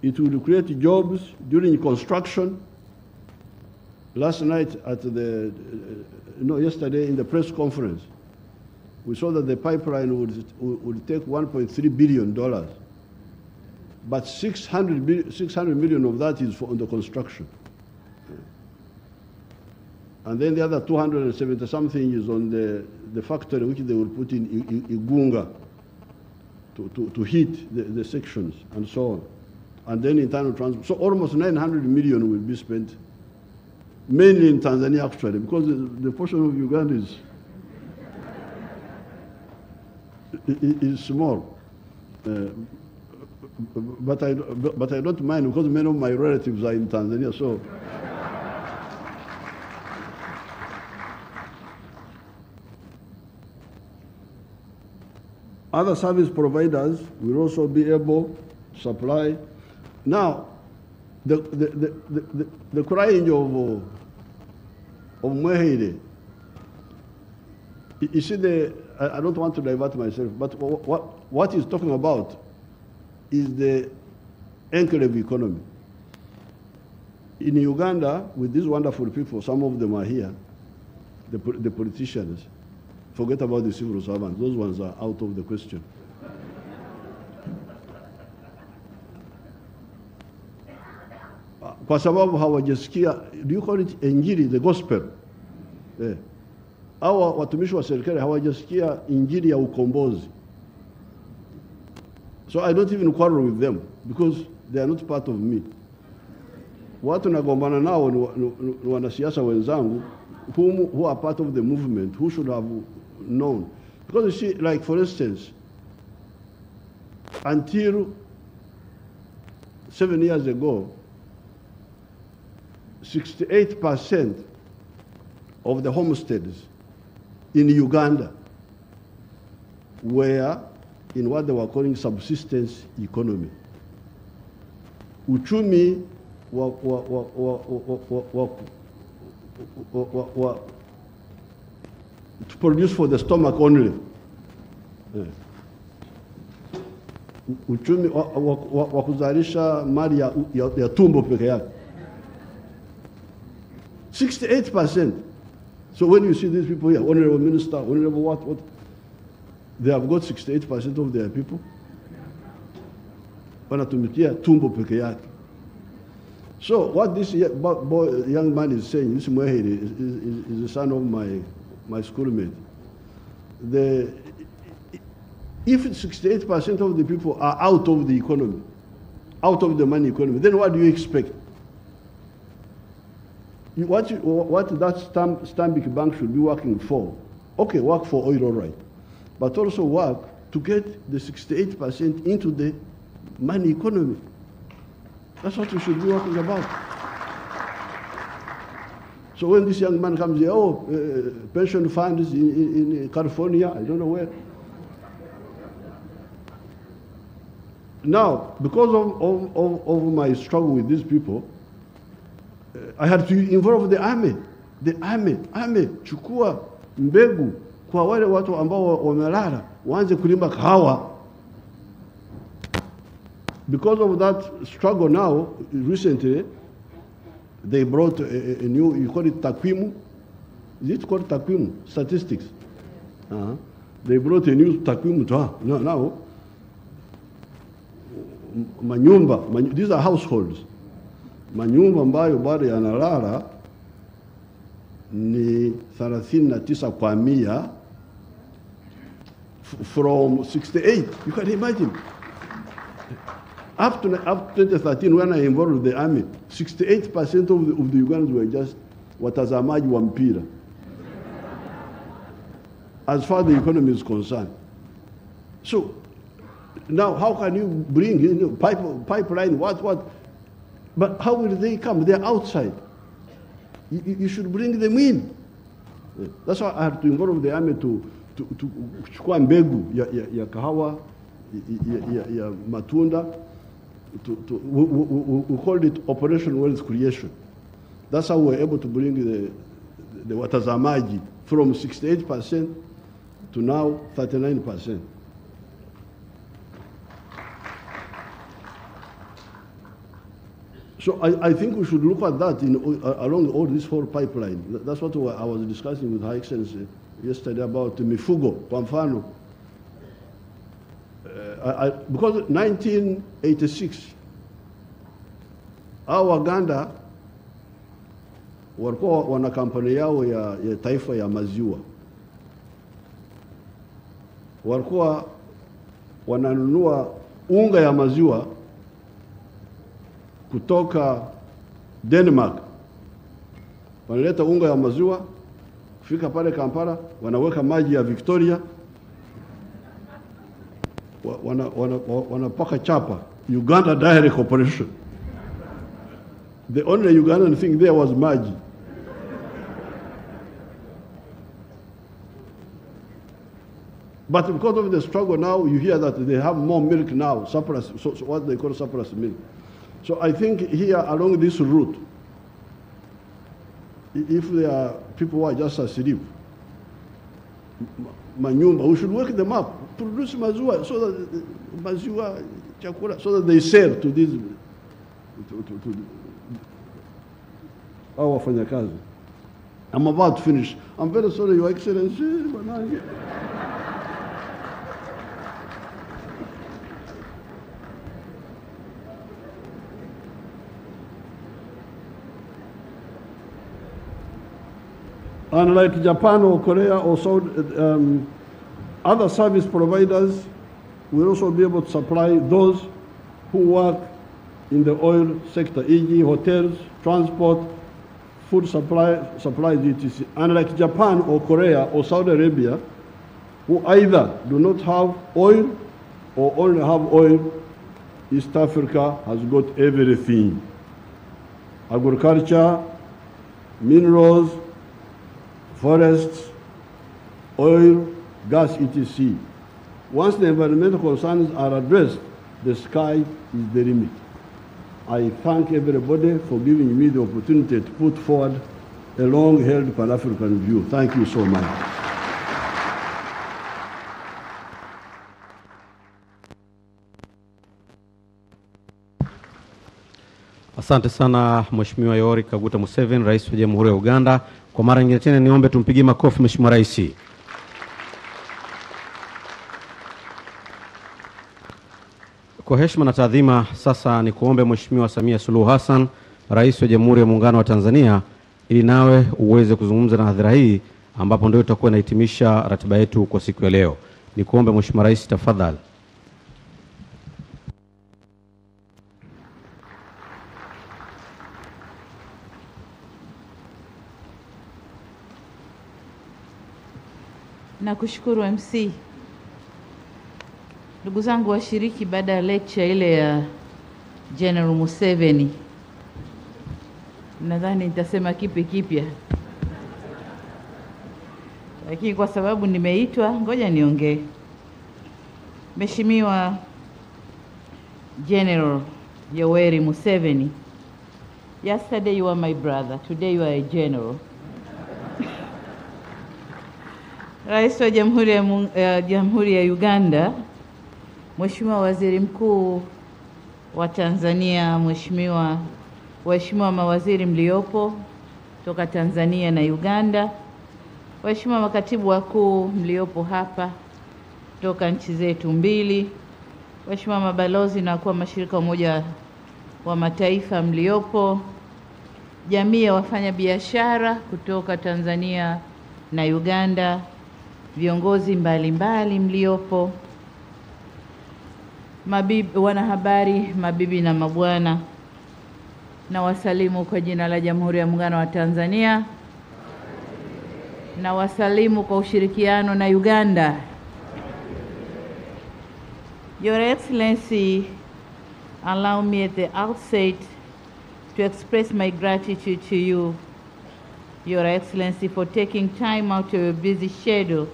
It will create jobs during construction. Last night at the, yesterday in the press conference, we saw that the pipeline would take $1.3 billion, but 600 million of that is on the construction. And then the other 270 something is on the factory which they will put in Igunga to heat the sections and so on. And then internal transport. So almost 900 million will be spent, mainly in Tanzania actually, because the portion of Uganda is small. But I don't mind because many of my relatives are in Tanzania, so. Other service providers will also be able to supply. Now, the crying of Mwehire, you see, I don't want to divert myself, but what he's talking about is the enclave economy. In Uganda, with these wonderful people, some of them are here, the politicians, forget about the civil servants, those ones are out of the question. Kwa sababu hawajasikia, do you call it injili, the gospel? Hawa watumishi wa serikali hawajasikia injili ya ukombozi. So I don't even quarrel with them because they are not part of me. Watu nagombana nao ni wanasiasa wenzangu who are part of the movement, who should have known. Because you see, like for instance, until 7 years ago, 68% of the homesteads in Uganda were in what they were calling subsistence economy. Uchumi to produce for the stomach only. Uchumi wa kuzalisha mali ya tumbo peke yake. 68%. So when you see these people here, honorable minister, honorable what, they have got 68% of their people. Wanatumikia tumbo peke yake. So what this young man is saying, this Mwehiri, is the son of my schoolmate. If 68% of the people are out of the economy, out of the money economy, then what do you expect? What that Stanbic Bank should be working for? Okay, work for oil, all right. But also work to get the 68% into the money economy. That's what we should be working about. So when this young man comes here, pension funds in California, I don't know where. Now, because of my struggle with these people, I had to involve the army. The army, chukua mbegu kwa wale watu ambao wamelala, waanze kulima kahawa. Because of that struggle now, recently, they brought a new, you call it takwimu? Is it called takwimu? Statistics. They brought a new takwimu to her. Now, manyumba, these are households. Manyumba ambayo bado yanalala ni 39 kwa 100 from 68. You can imagine. Up to 2013, when I involved the army, 68% of the Ugandans were just watazamaji wa mpira. As far as the economy is concerned. So, now how can you bring in pipeline, what? But how will they come? They're outside. You should bring them in. That's why I had to involve the army to kuchukua mbegu ya kahawa, ya matunda. We called it Operation Wealth Creation. That's how we were able to bring the watazamaji from 68% to now 39%. So I think we should look at that along all this whole pipeline. That's what I was discussing with Her Excellency yesterday about mifugo, kwa mfano. Because 1986, our Uganda walikuwa wana kampuni yao ya taifa ya maziwa. Walikuwa wananunua unga ya maziwa kutoka Denmark. Wanaleta unga ya maziwa, kufika pale Kampala, wanaweka maji ya Victoria, wanapaka chapa, Uganda Dairy Corporation. The only Ugandan thing there was maji. But because of the struggle now, you hear that they have more milk now, surplus, so what they call surplus milk. So I think here along this route, if there are people who are just asleep, manyumba, we should work them up, produce maziwa, so that maziwa chakula, so that they sell to these, to our wafanyakazi. I'm about to finish. I'm very sorry, Your Excellency. Unlike Japan or Korea or other service providers, will also be able to supply those who work in the oil sector, e.g. hotels, transport, food supplies, etc. Unlike Japan or Korea or Saudi Arabia, who either do not have oil or only have oil, East Africa has got everything. Agriculture, minerals, forests, oil, gas, etc. Once the environmental concerns are addressed, the sky is the limit. I thank everybody for giving me the opportunity to put forward a long-held Pan-African view. Thank you so much. Asante sana Mheshimiwa Yoweri Kaguta Museveni, Rais wa Jamhuri ya Uganda. Kwa mara nyingine tena niombe tumpigie makofi Mheshimiwa Rais. Kwa heshima na taadhima, sasa ni kuombe Mheshimiwa Samia Suluhu Hassan, Rais wa Jamhuri ya Muungano wa Tanzania, ili nawe uweze kuzungumza na hadhira hii ambapo ndio itakuwa inahitimisha ratiba yetu kwa siku ya leo. Ni kuombe Mheshimiwa Rais, tafadhali. Nakushukuru MC. Ndugu zangu washiriki, baada ya lecture ile ya General Museveni, nadhani nitasema kipi kipya, lakini kwa sababu nimeitwa, ngoja niongee. Mheshimiwa General Yoweri Museveni, yesterday you were my brother, today you are a general. Rais wa Jamhuri ya Uganda, Mheshimiwa Waziri Mkuu wa Tanzania, waheshimiwa mawaziri mliopo toka Tanzania na Uganda, waheshimiwa makatibu wakuu mliopo hapa toka nchi zetu mbili, waheshimiwa mabalozi na wakuu wa mashirika ya Umoja wa Mataifa mliopo, jamii ya wafanya biashara kutoka Tanzania na Uganda, viongozi mbalimbali mliopo, wanahabari, mabibi na mabwana, na wasalimu kwa jina la Jamhuri ya Muungano wa Tanzania, na wasalimu kwa ushirikiano na Uganda. Your Excellency, allow me at the outset to express my gratitude to you, Your Excellency, for taking time out of your busy schedule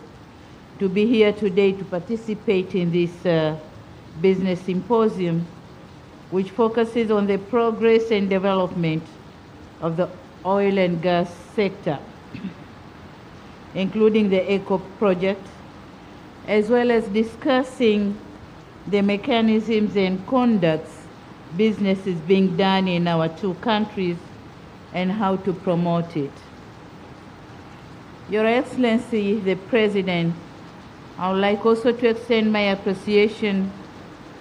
to be here today to participate in this business symposium, which focuses on the progress and development of the oil and gas sector, including the ECO project, as well as discussing the mechanisms and conducts business is being done in our two countries and how to promote it. Your Excellency, the President, I would like also to extend my appreciation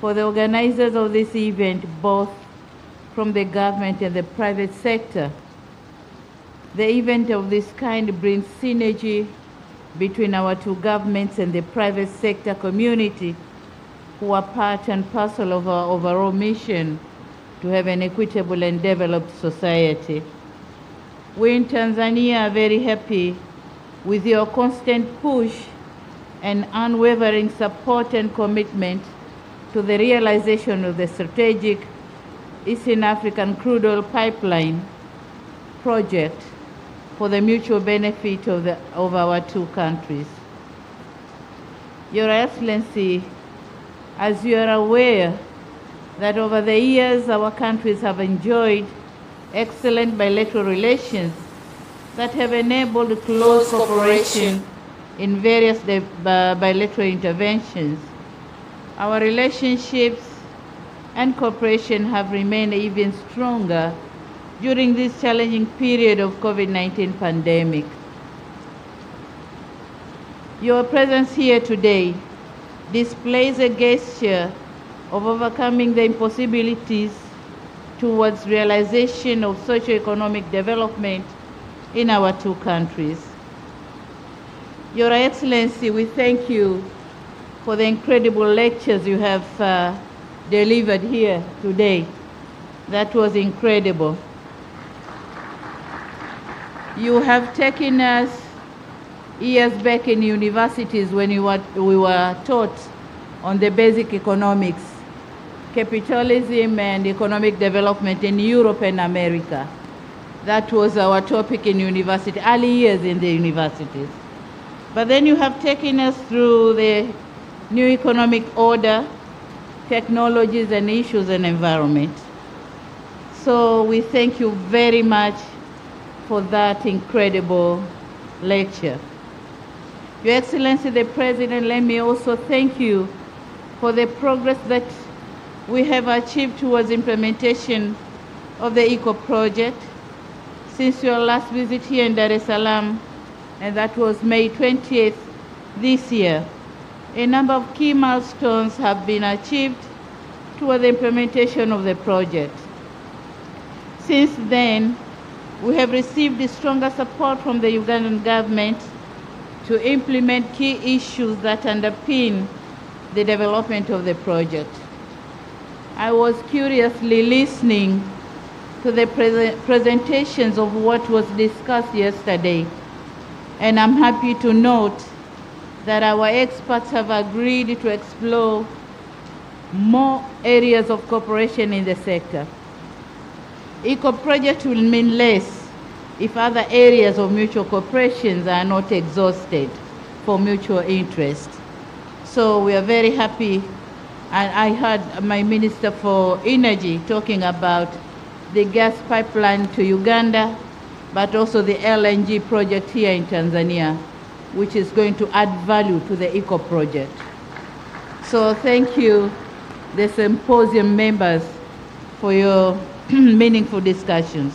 for the organizers of this event, both from the government and the private sector. The event of this kind brings synergy between our two governments and the private sector community, who are part and parcel of our overall mission to have an equitable and developed society. We in Tanzania are very happy with your constant push and unwavering support and commitment to the realization of the strategic Eastern African crude oil pipeline project for the mutual benefit of our two countries. Your Excellency, as you are aware that over the years our countries have enjoyed excellent bilateral relations that have enabled close cooperation in various bilateral interventions. Our relationships and cooperation have remained even stronger during this challenging period of COVID-19 pandemic. Your presence here today displays a gesture of overcoming the impossibilities towards realization of socio-economic development in our two countries. Your Excellency, we thank you for the incredible lectures you have delivered here today. That was incredible. You have taken us years back in universities when we were taught on the basic economics, capitalism and economic development in Europe and America. That was our topic in university, early years in the universities. But then you have taken us through the new economic order, technologies and issues and environment. So we thank you very much for that incredible lecture. Your Excellency, the President, let me also thank you for the progress that we have achieved towards implementation of the ECO project since your last visit here in Dar es Salaam, and that was May 20th this year. A number of key milestones have been achieved toward the implementation of the project. Since then, we have received stronger support from the Ugandan government to implement key issues that underpin the development of the project. I was curiously listening to the presentations of what was discussed yesterday, and I'm happy to note that our experts have agreed to explore more areas of cooperation in the sector. ECO project will mean less if other areas of mutual cooperation are not exhausted for mutual interest. So we are very happy, and I heard my Minister for Energy talking about the gas pipeline to Uganda, but also the LNG project here in Tanzania, which is going to add value to the ECO project. So thank you, the symposium members, for your meaningful discussions.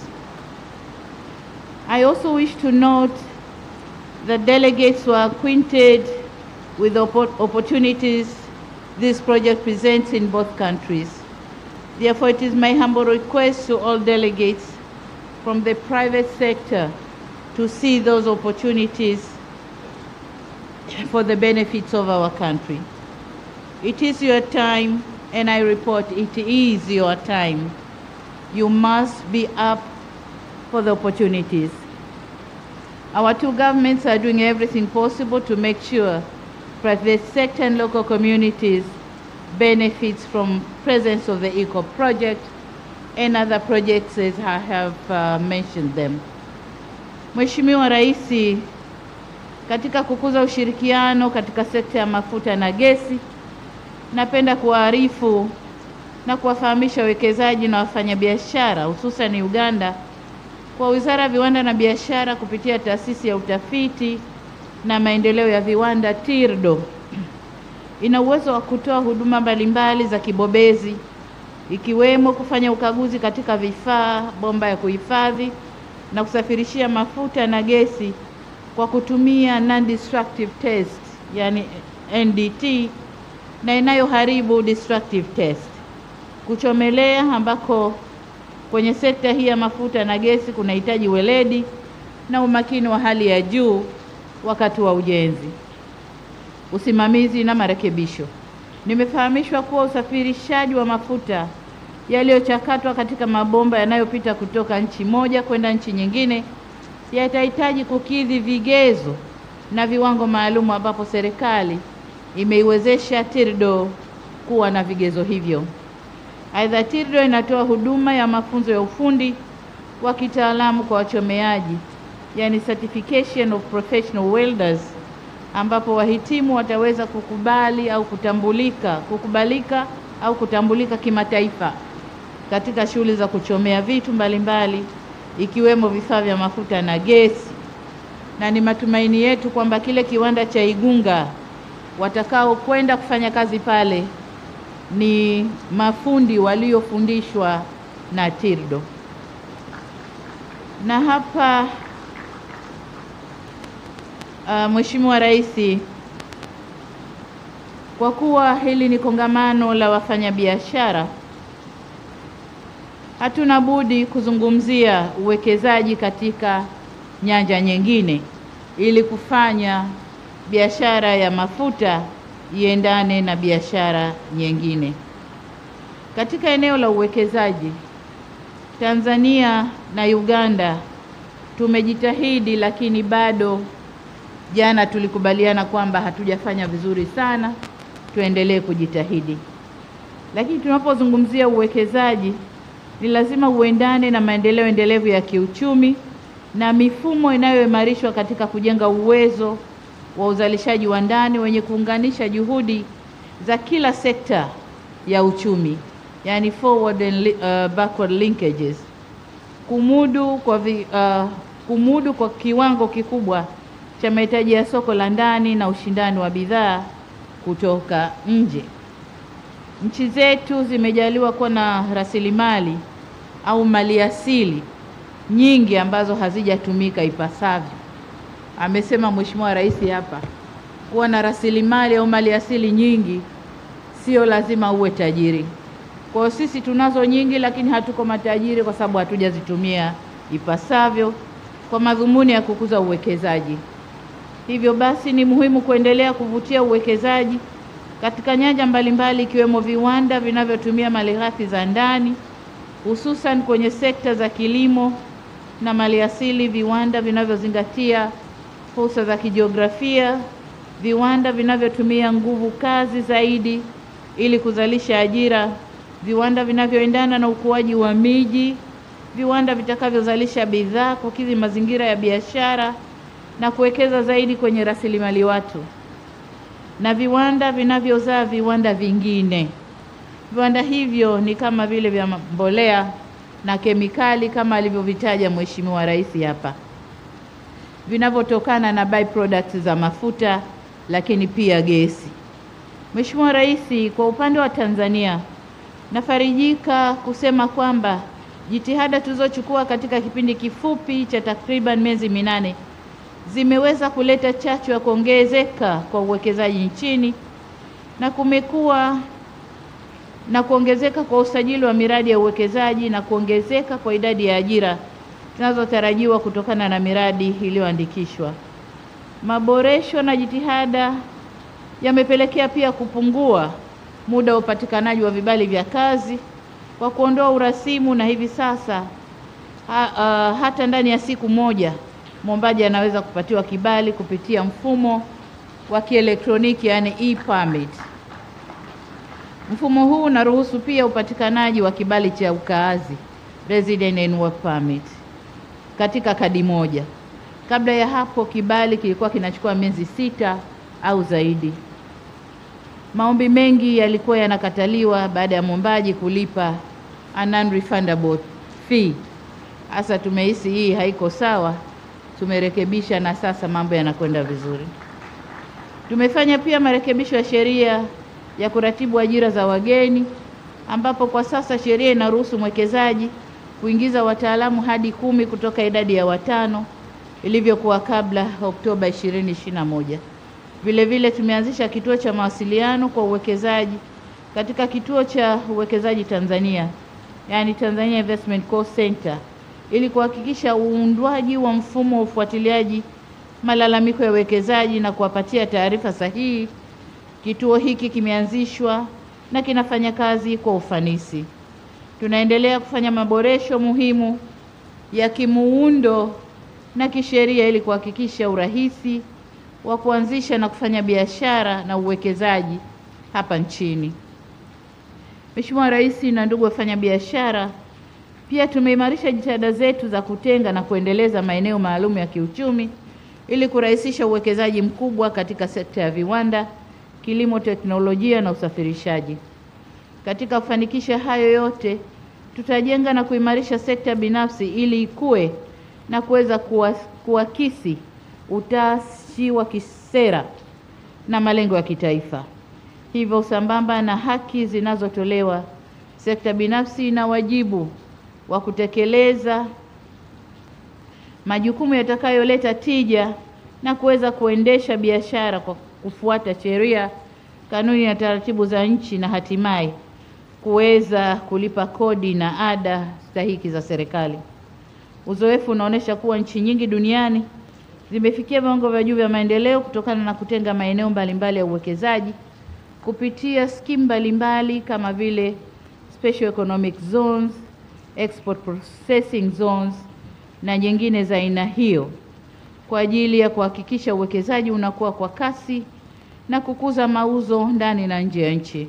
I also wish to note that delegates were acquainted with the opportunities this project presents in both countries. Therefore, it is my humble request to all delegates from the private sector to see those opportunities for the benefits of our country. It is your time, and I report it is your time. You must be up for the opportunities. Our two governments are doing everything possible to make sure private sector and local communities benefits from presence of the ECO project and other projects as I have mentioned them. Mheshimiwa Rais, katika kukuza ushirikiano katika sekta ya mafuta na gesi, napenda kuwaarifu na kuwafahamisha wawekezaji na wafanyabiashara hususan Uganda kwa Wizara ya Viwanda na Biashara kupitia Taasisi ya Utafiti na Maendeleo ya Viwanda TIRDO ina uwezo wa kutoa huduma mbalimbali za kibobezi ikiwemo kufanya ukaguzi katika vifaa, bomba ya kuhifadhi na kusafirishia mafuta na gesi kwa kutumia non-destructive test, yani NDT, na inayoharibu destructive test. Kuchomelea ambako kwenye sekta hii ya mafuta na gesi kunahitaji weledi na umakini wa hali ya juu wakati wa ujenzi, usimamizi na marekebisho. Nimefahamishwa kuwa usafirishaji wa mafuta yaliyochakatwa katika mabomba yanayopita kutoka nchi moja kwenda nchi nyingine yatahitaji kukidhi vigezo na viwango maalum, ambapo serikali imeiwezesha TIRDO kuwa na vigezo hivyo. Aidha, TIRDO inatoa huduma ya mafunzo ya ufundi wa kitaalamu kwa wachomeaji, yani certification of professional welders, ambapo wahitimu wataweza kukubalika au kutambulika kimataifa katika shughuli za kuchomea vitu mbalimbali ikiwemo vifaa vya mafuta na gesi. Na ni matumaini yetu kwamba kile kiwanda cha Igunga watakao kwenda kufanya kazi pale ni mafundi waliofundishwa na TIRDO. Na hapa Mheshimiwa Rais, kwa kuwa hili ni kongamano la wafanyabiashara, hatuna budi kuzungumzia uwekezaji katika nyanja nyingine ili kufanya biashara ya mafuta iendane na biashara nyingine. Katika eneo la uwekezaji, Tanzania na Uganda tumejitahidi, lakini bado jana tulikubaliana kwamba hatujafanya vizuri sana, tuendelee kujitahidi. Lakini tunapozungumzia uwekezaji ni lazima uendane na maendeleo endelevu ya kiuchumi na mifumo inayoimarishwa katika kujenga uwezo wa uzalishaji wa ndani wenye kuunganisha juhudi za kila sekta ya uchumi, yani forward and backward linkages, kumudu kwa kiwango kikubwa cha mahitaji ya soko la ndani na ushindani wa bidhaa kutoka nje. Nchi zetu zimejaliwa kuwa na rasilimali au maliasili nyingi ambazo hazijatumika ipasavyo. Amesema Mheshimiwa Rais hapa, kuwa na rasilimali au maliasili nyingi sio lazima uwe tajiri. Kwa sisi tunazo nyingi, lakini hatuko matajiri kwa sababu hatujazitumia ipasavyo kwa madhumuni ya kukuza uwekezaji. Hivyo basi ni muhimu kuendelea kuvutia uwekezaji katika nyanja mbalimbali ikiwemo viwanda vinavyotumia malighafi za ndani, hususan kwenye sekta za kilimo na maliasili, viwanda vinavyozingatia fursa za kijiografia, viwanda vinavyotumia nguvu kazi zaidi ili kuzalisha ajira, viwanda vinavyoendana na ukuaji wa miji, viwanda vitakavyozalisha bidhaa kukidhi mazingira ya biashara na kuwekeza zaidi kwenye rasilimali watu, na viwanda vinavyozaa viwanda vingine. Viwanda hivyo ni kama vile vya mbolea na kemikali kama alivyovitaja Mheshimiwa Rais hapa, vinavyotokana na byproducts za mafuta lakini pia gesi. Mheshimiwa Rais, kwa upande wa Tanzania nafarijika kusema kwamba jitihada tulizochukua katika kipindi kifupi cha takriban miezi 8 zimeweza kuleta chachu ya kuongezeka kwa uwekezaji nchini, na kumekuwa na kuongezeka kwa usajili wa miradi ya uwekezaji na kuongezeka kwa idadi ya ajira zinazotarajiwa kutokana na miradi iliyoandikishwa. Maboresho na jitihada yamepelekea pia kupungua muda wa upatikanaji wa vibali vya kazi kwa kuondoa urasimu, na hivi sasa hata ndani ya siku moja mwombaji anaweza kupatiwa kibali kupitia mfumo wa kielektroniki, yani e-permit. Mfumo huu unaruhusu pia upatikanaji wa kibali cha ukaazi resident and work permit katika kadi moja. Kabla ya hapo kibali kilikuwa kinachukua miezi 6 au zaidi. Maombi mengi yalikuwa yanakataliwa baada ya mwombaji kulipa a non-refundable fee. Asa tumehisi hii haiko sawa, tumerekebisha na sasa mambo yanakwenda vizuri. Tumefanya pia marekebisho ya sheria ya kuratibu ajira za wageni, ambapo kwa sasa sheria inaruhusu mwekezaji kuingiza wataalamu hadi 10 kutoka idadi ya 5 ilivyokuwa kabla Oktoba 2021. Vile vile tumeanzisha kituo cha mawasiliano kwa uwekezaji katika kituo cha uwekezaji Tanzania, yani Tanzania Investment Call Center, ili kuhakikisha uundwaji wa mfumo wa ufuatiliaji malalamiko ya uwekezaji na kuwapatia taarifa sahihi. Kituo hiki kimeanzishwa na kinafanya kazi kwa ufanisi. Tunaendelea kufanya maboresho muhimu ya kimuundo na kisheria ili kuhakikisha urahisi wa kuanzisha na kufanya biashara na uwekezaji hapa nchini. Mheshimiwa Rais na ndugu wafanya biashara, pia tumeimarisha jitihada zetu za kutenga na kuendeleza maeneo maalum ya kiuchumi ili kurahisisha uwekezaji mkubwa katika sekta ya viwanda, kilimo, teknolojia na usafirishaji. Katika kufanikisha hayo yote, tutajenga na kuimarisha sekta binafsi ili ikue na kuweza kuakisi utashi wa kisera na malengo ya kitaifa. Hivyo sambamba na haki zinazotolewa, sekta binafsi ina wajibu wa kutekeleza majukumu yatakayoleta tija na kuweza kuendesha biashara kwa kufuata sheria, kanuni na taratibu za nchi, na hatimaye kuweza kulipa kodi na ada stahiki za serikali. Uzoefu unaonesha kuwa nchi nyingi duniani zimefikia viwango vya juu vya maendeleo kutokana na kutenga maeneo mbalimbali ya uwekezaji kupitia skimu mbalimbali kama vile Special Economic Zones, Export Processing Zones na nyingine za aina hiyo, kwa ajili ya kuhakikisha uwekezaji unakuwa kwa kasi na kukuza mauzo ndani na nje ya nchi.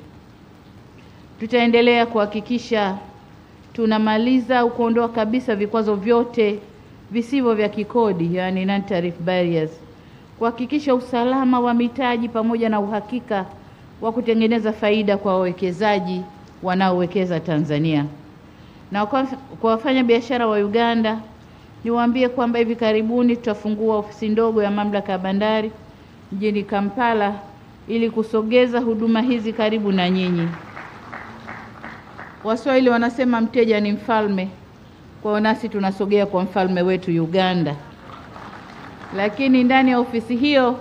Tutaendelea kuhakikisha tunamaliza au kuondoa kabisa vikwazo vyote visivyo vya kikodi, yani non-tariff barriers, kuhakikisha usalama wa mitaji pamoja na uhakika wa kutengeneza faida kwa wawekezaji wanaowekeza Tanzania. Na kwa wafanya biashara wa Uganda, niwaambie kwamba hivi karibuni tutafungua ofisi ndogo ya mamlaka ya bandari mjini Kampala ili kusogeza huduma hizi karibu na nyinyi. Waswahili wanasema mteja ni mfalme, kwa nasi tunasogea kwa mfalme wetu Uganda. Lakini ndani ya ofisi hiyo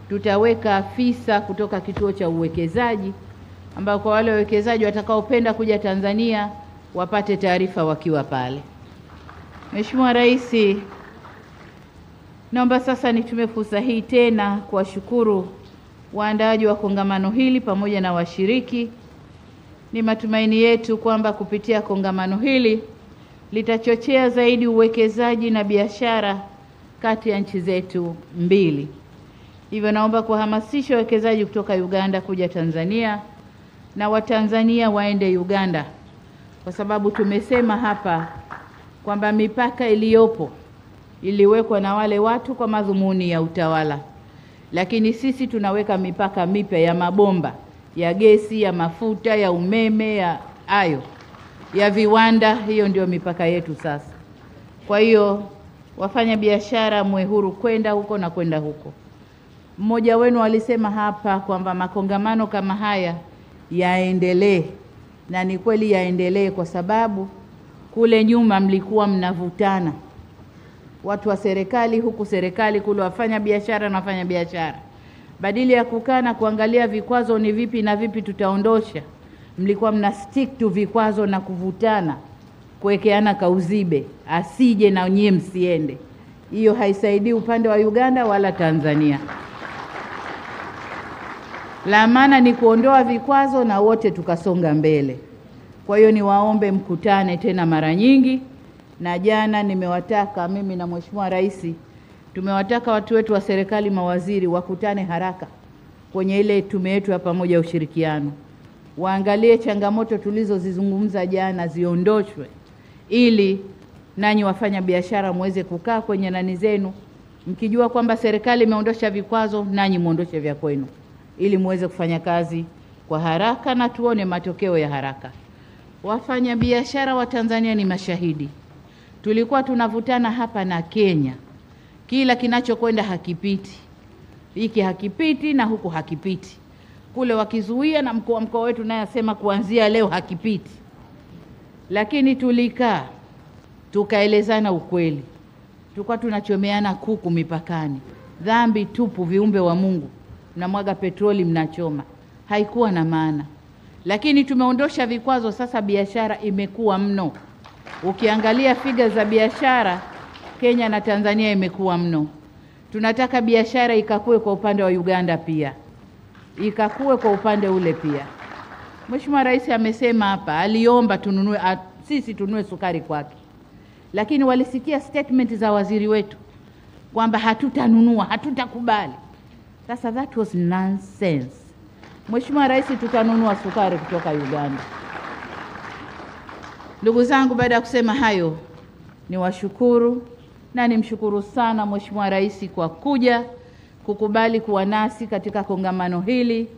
tutaweka afisa kutoka kituo cha uwekezaji, ambao kwa wale wawekezaji watakaopenda kuja Tanzania wapate taarifa wakiwa pale. Mheshimiwa Rais, naomba sasa nitumie fursa hii tena kuwashukuru waandaaji wa kongamano hili pamoja na washiriki. Ni matumaini yetu kwamba kupitia kongamano hili litachochea zaidi uwekezaji na biashara kati ya nchi zetu mbili. Hivyo naomba kuhamasisha wawekezaji kutoka Uganda kuja Tanzania na Watanzania waende Uganda, kwa sababu tumesema hapa kwamba mipaka iliyopo iliwekwa na wale watu kwa madhumuni ya utawala, lakini sisi tunaweka mipaka mipya ya mabomba, ya gesi, ya mafuta, ya umeme, ya viwanda. Hiyo ndio mipaka yetu sasa. Kwa hiyo wafanya biashara mwe huru kwenda huko na kwenda huko. Mmoja wenu alisema hapa kwamba makongamano kama haya yaendelee, na ni kweli yaendelee, kwa sababu kule nyuma mlikuwa mnavutana, watu wa serikali huku, serikali kule, wafanya biashara na wafanya biashara. Badili ya kukaa na kuangalia vikwazo ni vipi na vipi tutaondosha, mlikuwa mna stick to vikwazo na kuvutana, kuwekeana kauzibe, asije na nyie msiende. Hiyo haisaidii upande wa Uganda wala Tanzania. La maana ni kuondoa vikwazo na wote tukasonga mbele. Kwa hiyo niwaombe mkutane tena mara nyingi, na jana nimewataka, mimi na Mheshimiwa Rais tumewataka watu wetu wa serikali, mawaziri, wakutane haraka kwenye ile tume yetu ya pamoja ya ushirikiano. Waangalie changamoto tulizozizungumza jana ziondoshwe, ili nanyi wafanya biashara muweze kukaa kwenye nani zenu mkijua kwamba serikali imeondosha vikwazo, nanyi muondoshe vya kwenu ili muweze kufanya kazi kwa haraka na tuone matokeo ya haraka. Wafanya biashara wa Tanzania ni mashahidi. Tulikuwa tunavutana hapa na Kenya. Kila kinachokwenda hakipiti. Hiki hakipiti na huku hakipiti. Kule wakizuia na mkuu wa mkoa wetu naye asema kuanzia leo hakipiti. Lakini tulikaa tukaelezana ukweli. Tulikuwa tunachomeana kuku mipakani. Dhambi tupu, viumbe wa Mungu. Mnamwaga petroli mnachoma. Haikuwa na maana. Lakini tumeondosha vikwazo, sasa biashara imekuwa mno. Ukiangalia figa za biashara Kenya na Tanzania imekuwa mno. Tunataka biashara ikakue kwa upande wa Uganda pia. Ikakue kwa upande ule pia. Mheshimiwa Rais amesema hapa, aliomba sisi tununue sukari kwake. Lakini walisikia statement za waziri wetu kwamba hatutanunua, hatutakubali. Sasa that was nonsense. Mheshimiwa Rais, tutanunua sukari kutoka Uganda. Ndugu zangu, baada ya kusema hayo, niwashukuru na nimshukuru sana Mheshimiwa Rais kwa kuja kukubali kuwa nasi katika kongamano hili.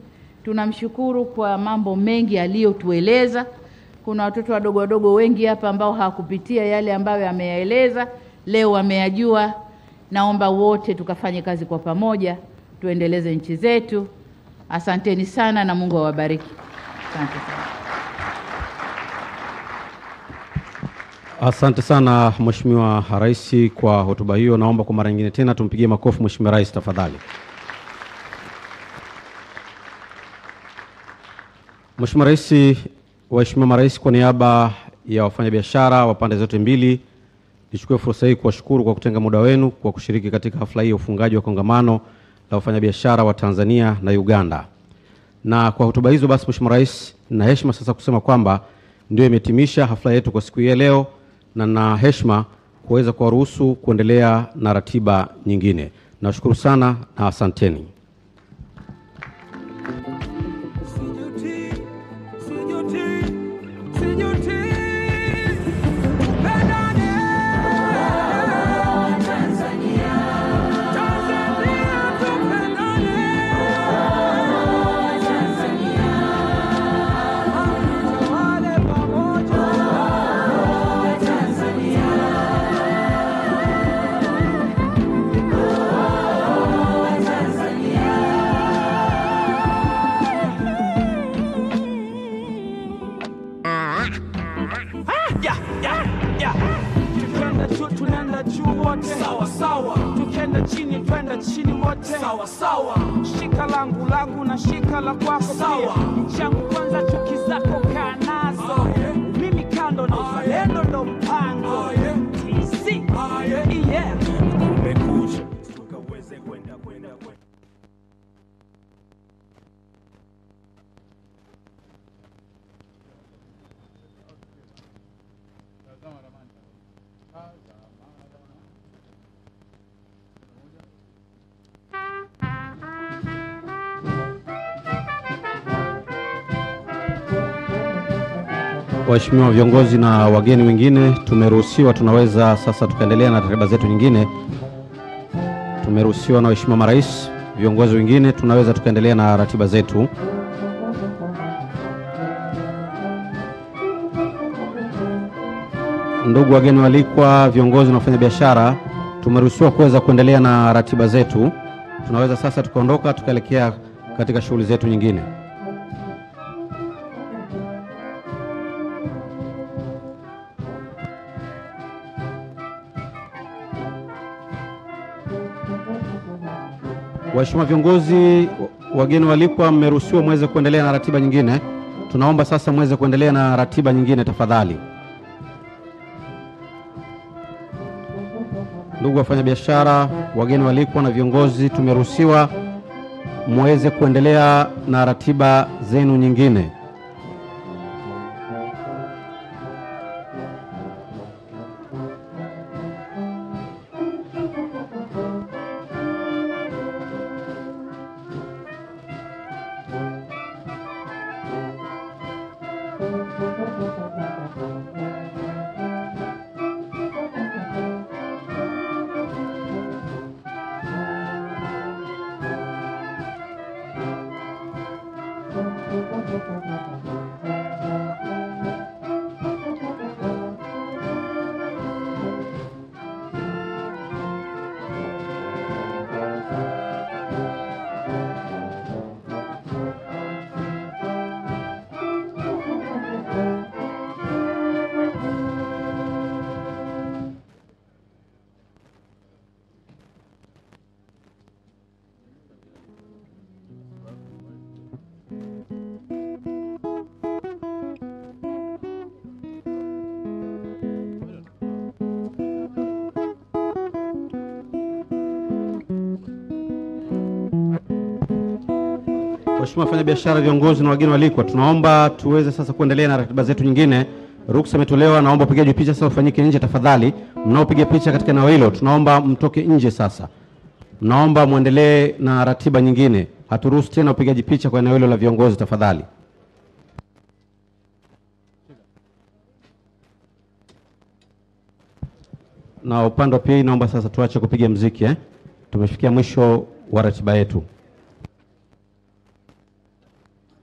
Tunamshukuru kwa mambo mengi aliyotueleza. Kuna watoto wadogo wengi hapa ambao hawakupitia yale ambayo ameyaeleza, leo wameyajua. Naomba wote tukafanye kazi kwa pamoja, tuendeleze nchi zetu. Asanteni sana na Mungu awabariki. Asante sana. Asante sana Mheshimiwa Rais kwa hotuba hiyo. Naomba kwa mara nyingine tena tumpigie makofi Mheshimiwa Rais tafadhali. Mheshimiwa Rais, waheshimiwa marais, kwa niaba ya wafanyabiashara wa pande zote mbili, nichukue fursa hii kuwashukuru kwa kutenga muda wenu kwa kushiriki katika hafla hii ya ufungaji wa kongamano la wafanyabiashara wa Tanzania na Uganda. Na kwa hotuba hizo basi, Mheshimiwa Rais, na heshima sasa kusema kwamba ndio imetimisha hafla yetu kwa siku hii leo, na na heshima kuweza kuwaruhusu kuendelea na ratiba nyingine. Nashukuru sana na asanteni. Tunaenda juu wote sawa sawa, tukienda chini twenda chini wote sawa sawa. Shika langu na shika la kwako sawa. Changu kwanza, chuki zako kaa nazo. Mimi kando na uzalendo ndo mpango. TC yeah, umekuja tukaweze kwenda. Waheshimiwa viongozi na wageni wengine, tumeruhusiwa, tunaweza sasa tukaendelea na ratiba zetu nyingine. Tumeruhusiwa na waheshimiwa marais, viongozi wengine, tunaweza tukaendelea na ratiba zetu. Ndugu wageni walikwa, viongozi na wafanyabiashara, tumeruhusiwa kuweza kuendelea na ratiba zetu. Tunaweza sasa tukaondoka tukaelekea katika shughuli zetu nyingine. Waheshimiwa viongozi, wageni walikwa, mmeruhusiwa muweze kuendelea na ratiba nyingine. Tunaomba sasa muweze kuendelea na ratiba nyingine tafadhali. Ndugu wafanyabiashara, wageni walikwa na viongozi, tumeruhusiwa muweze kuendelea na ratiba zenu nyingine. Mheshimiwa wafanya biashara, viongozi na wageni walikwa, tunaomba tuweze sasa kuendelea na ratiba zetu nyingine. Ruksa imetolewa, naomba upigaji picha sasa ufanyike nje tafadhali. Mnaopiga picha katika eneo hilo, tunaomba mtoke nje sasa. Naomba muendelee na ratiba nyingine. Haturuhusu tena upigaji picha kwa eneo hilo la viongozi tafadhali. Na upande wa pili naomba sasa tuache kupiga muziki. Tumefikia mwisho wa ratiba yetu.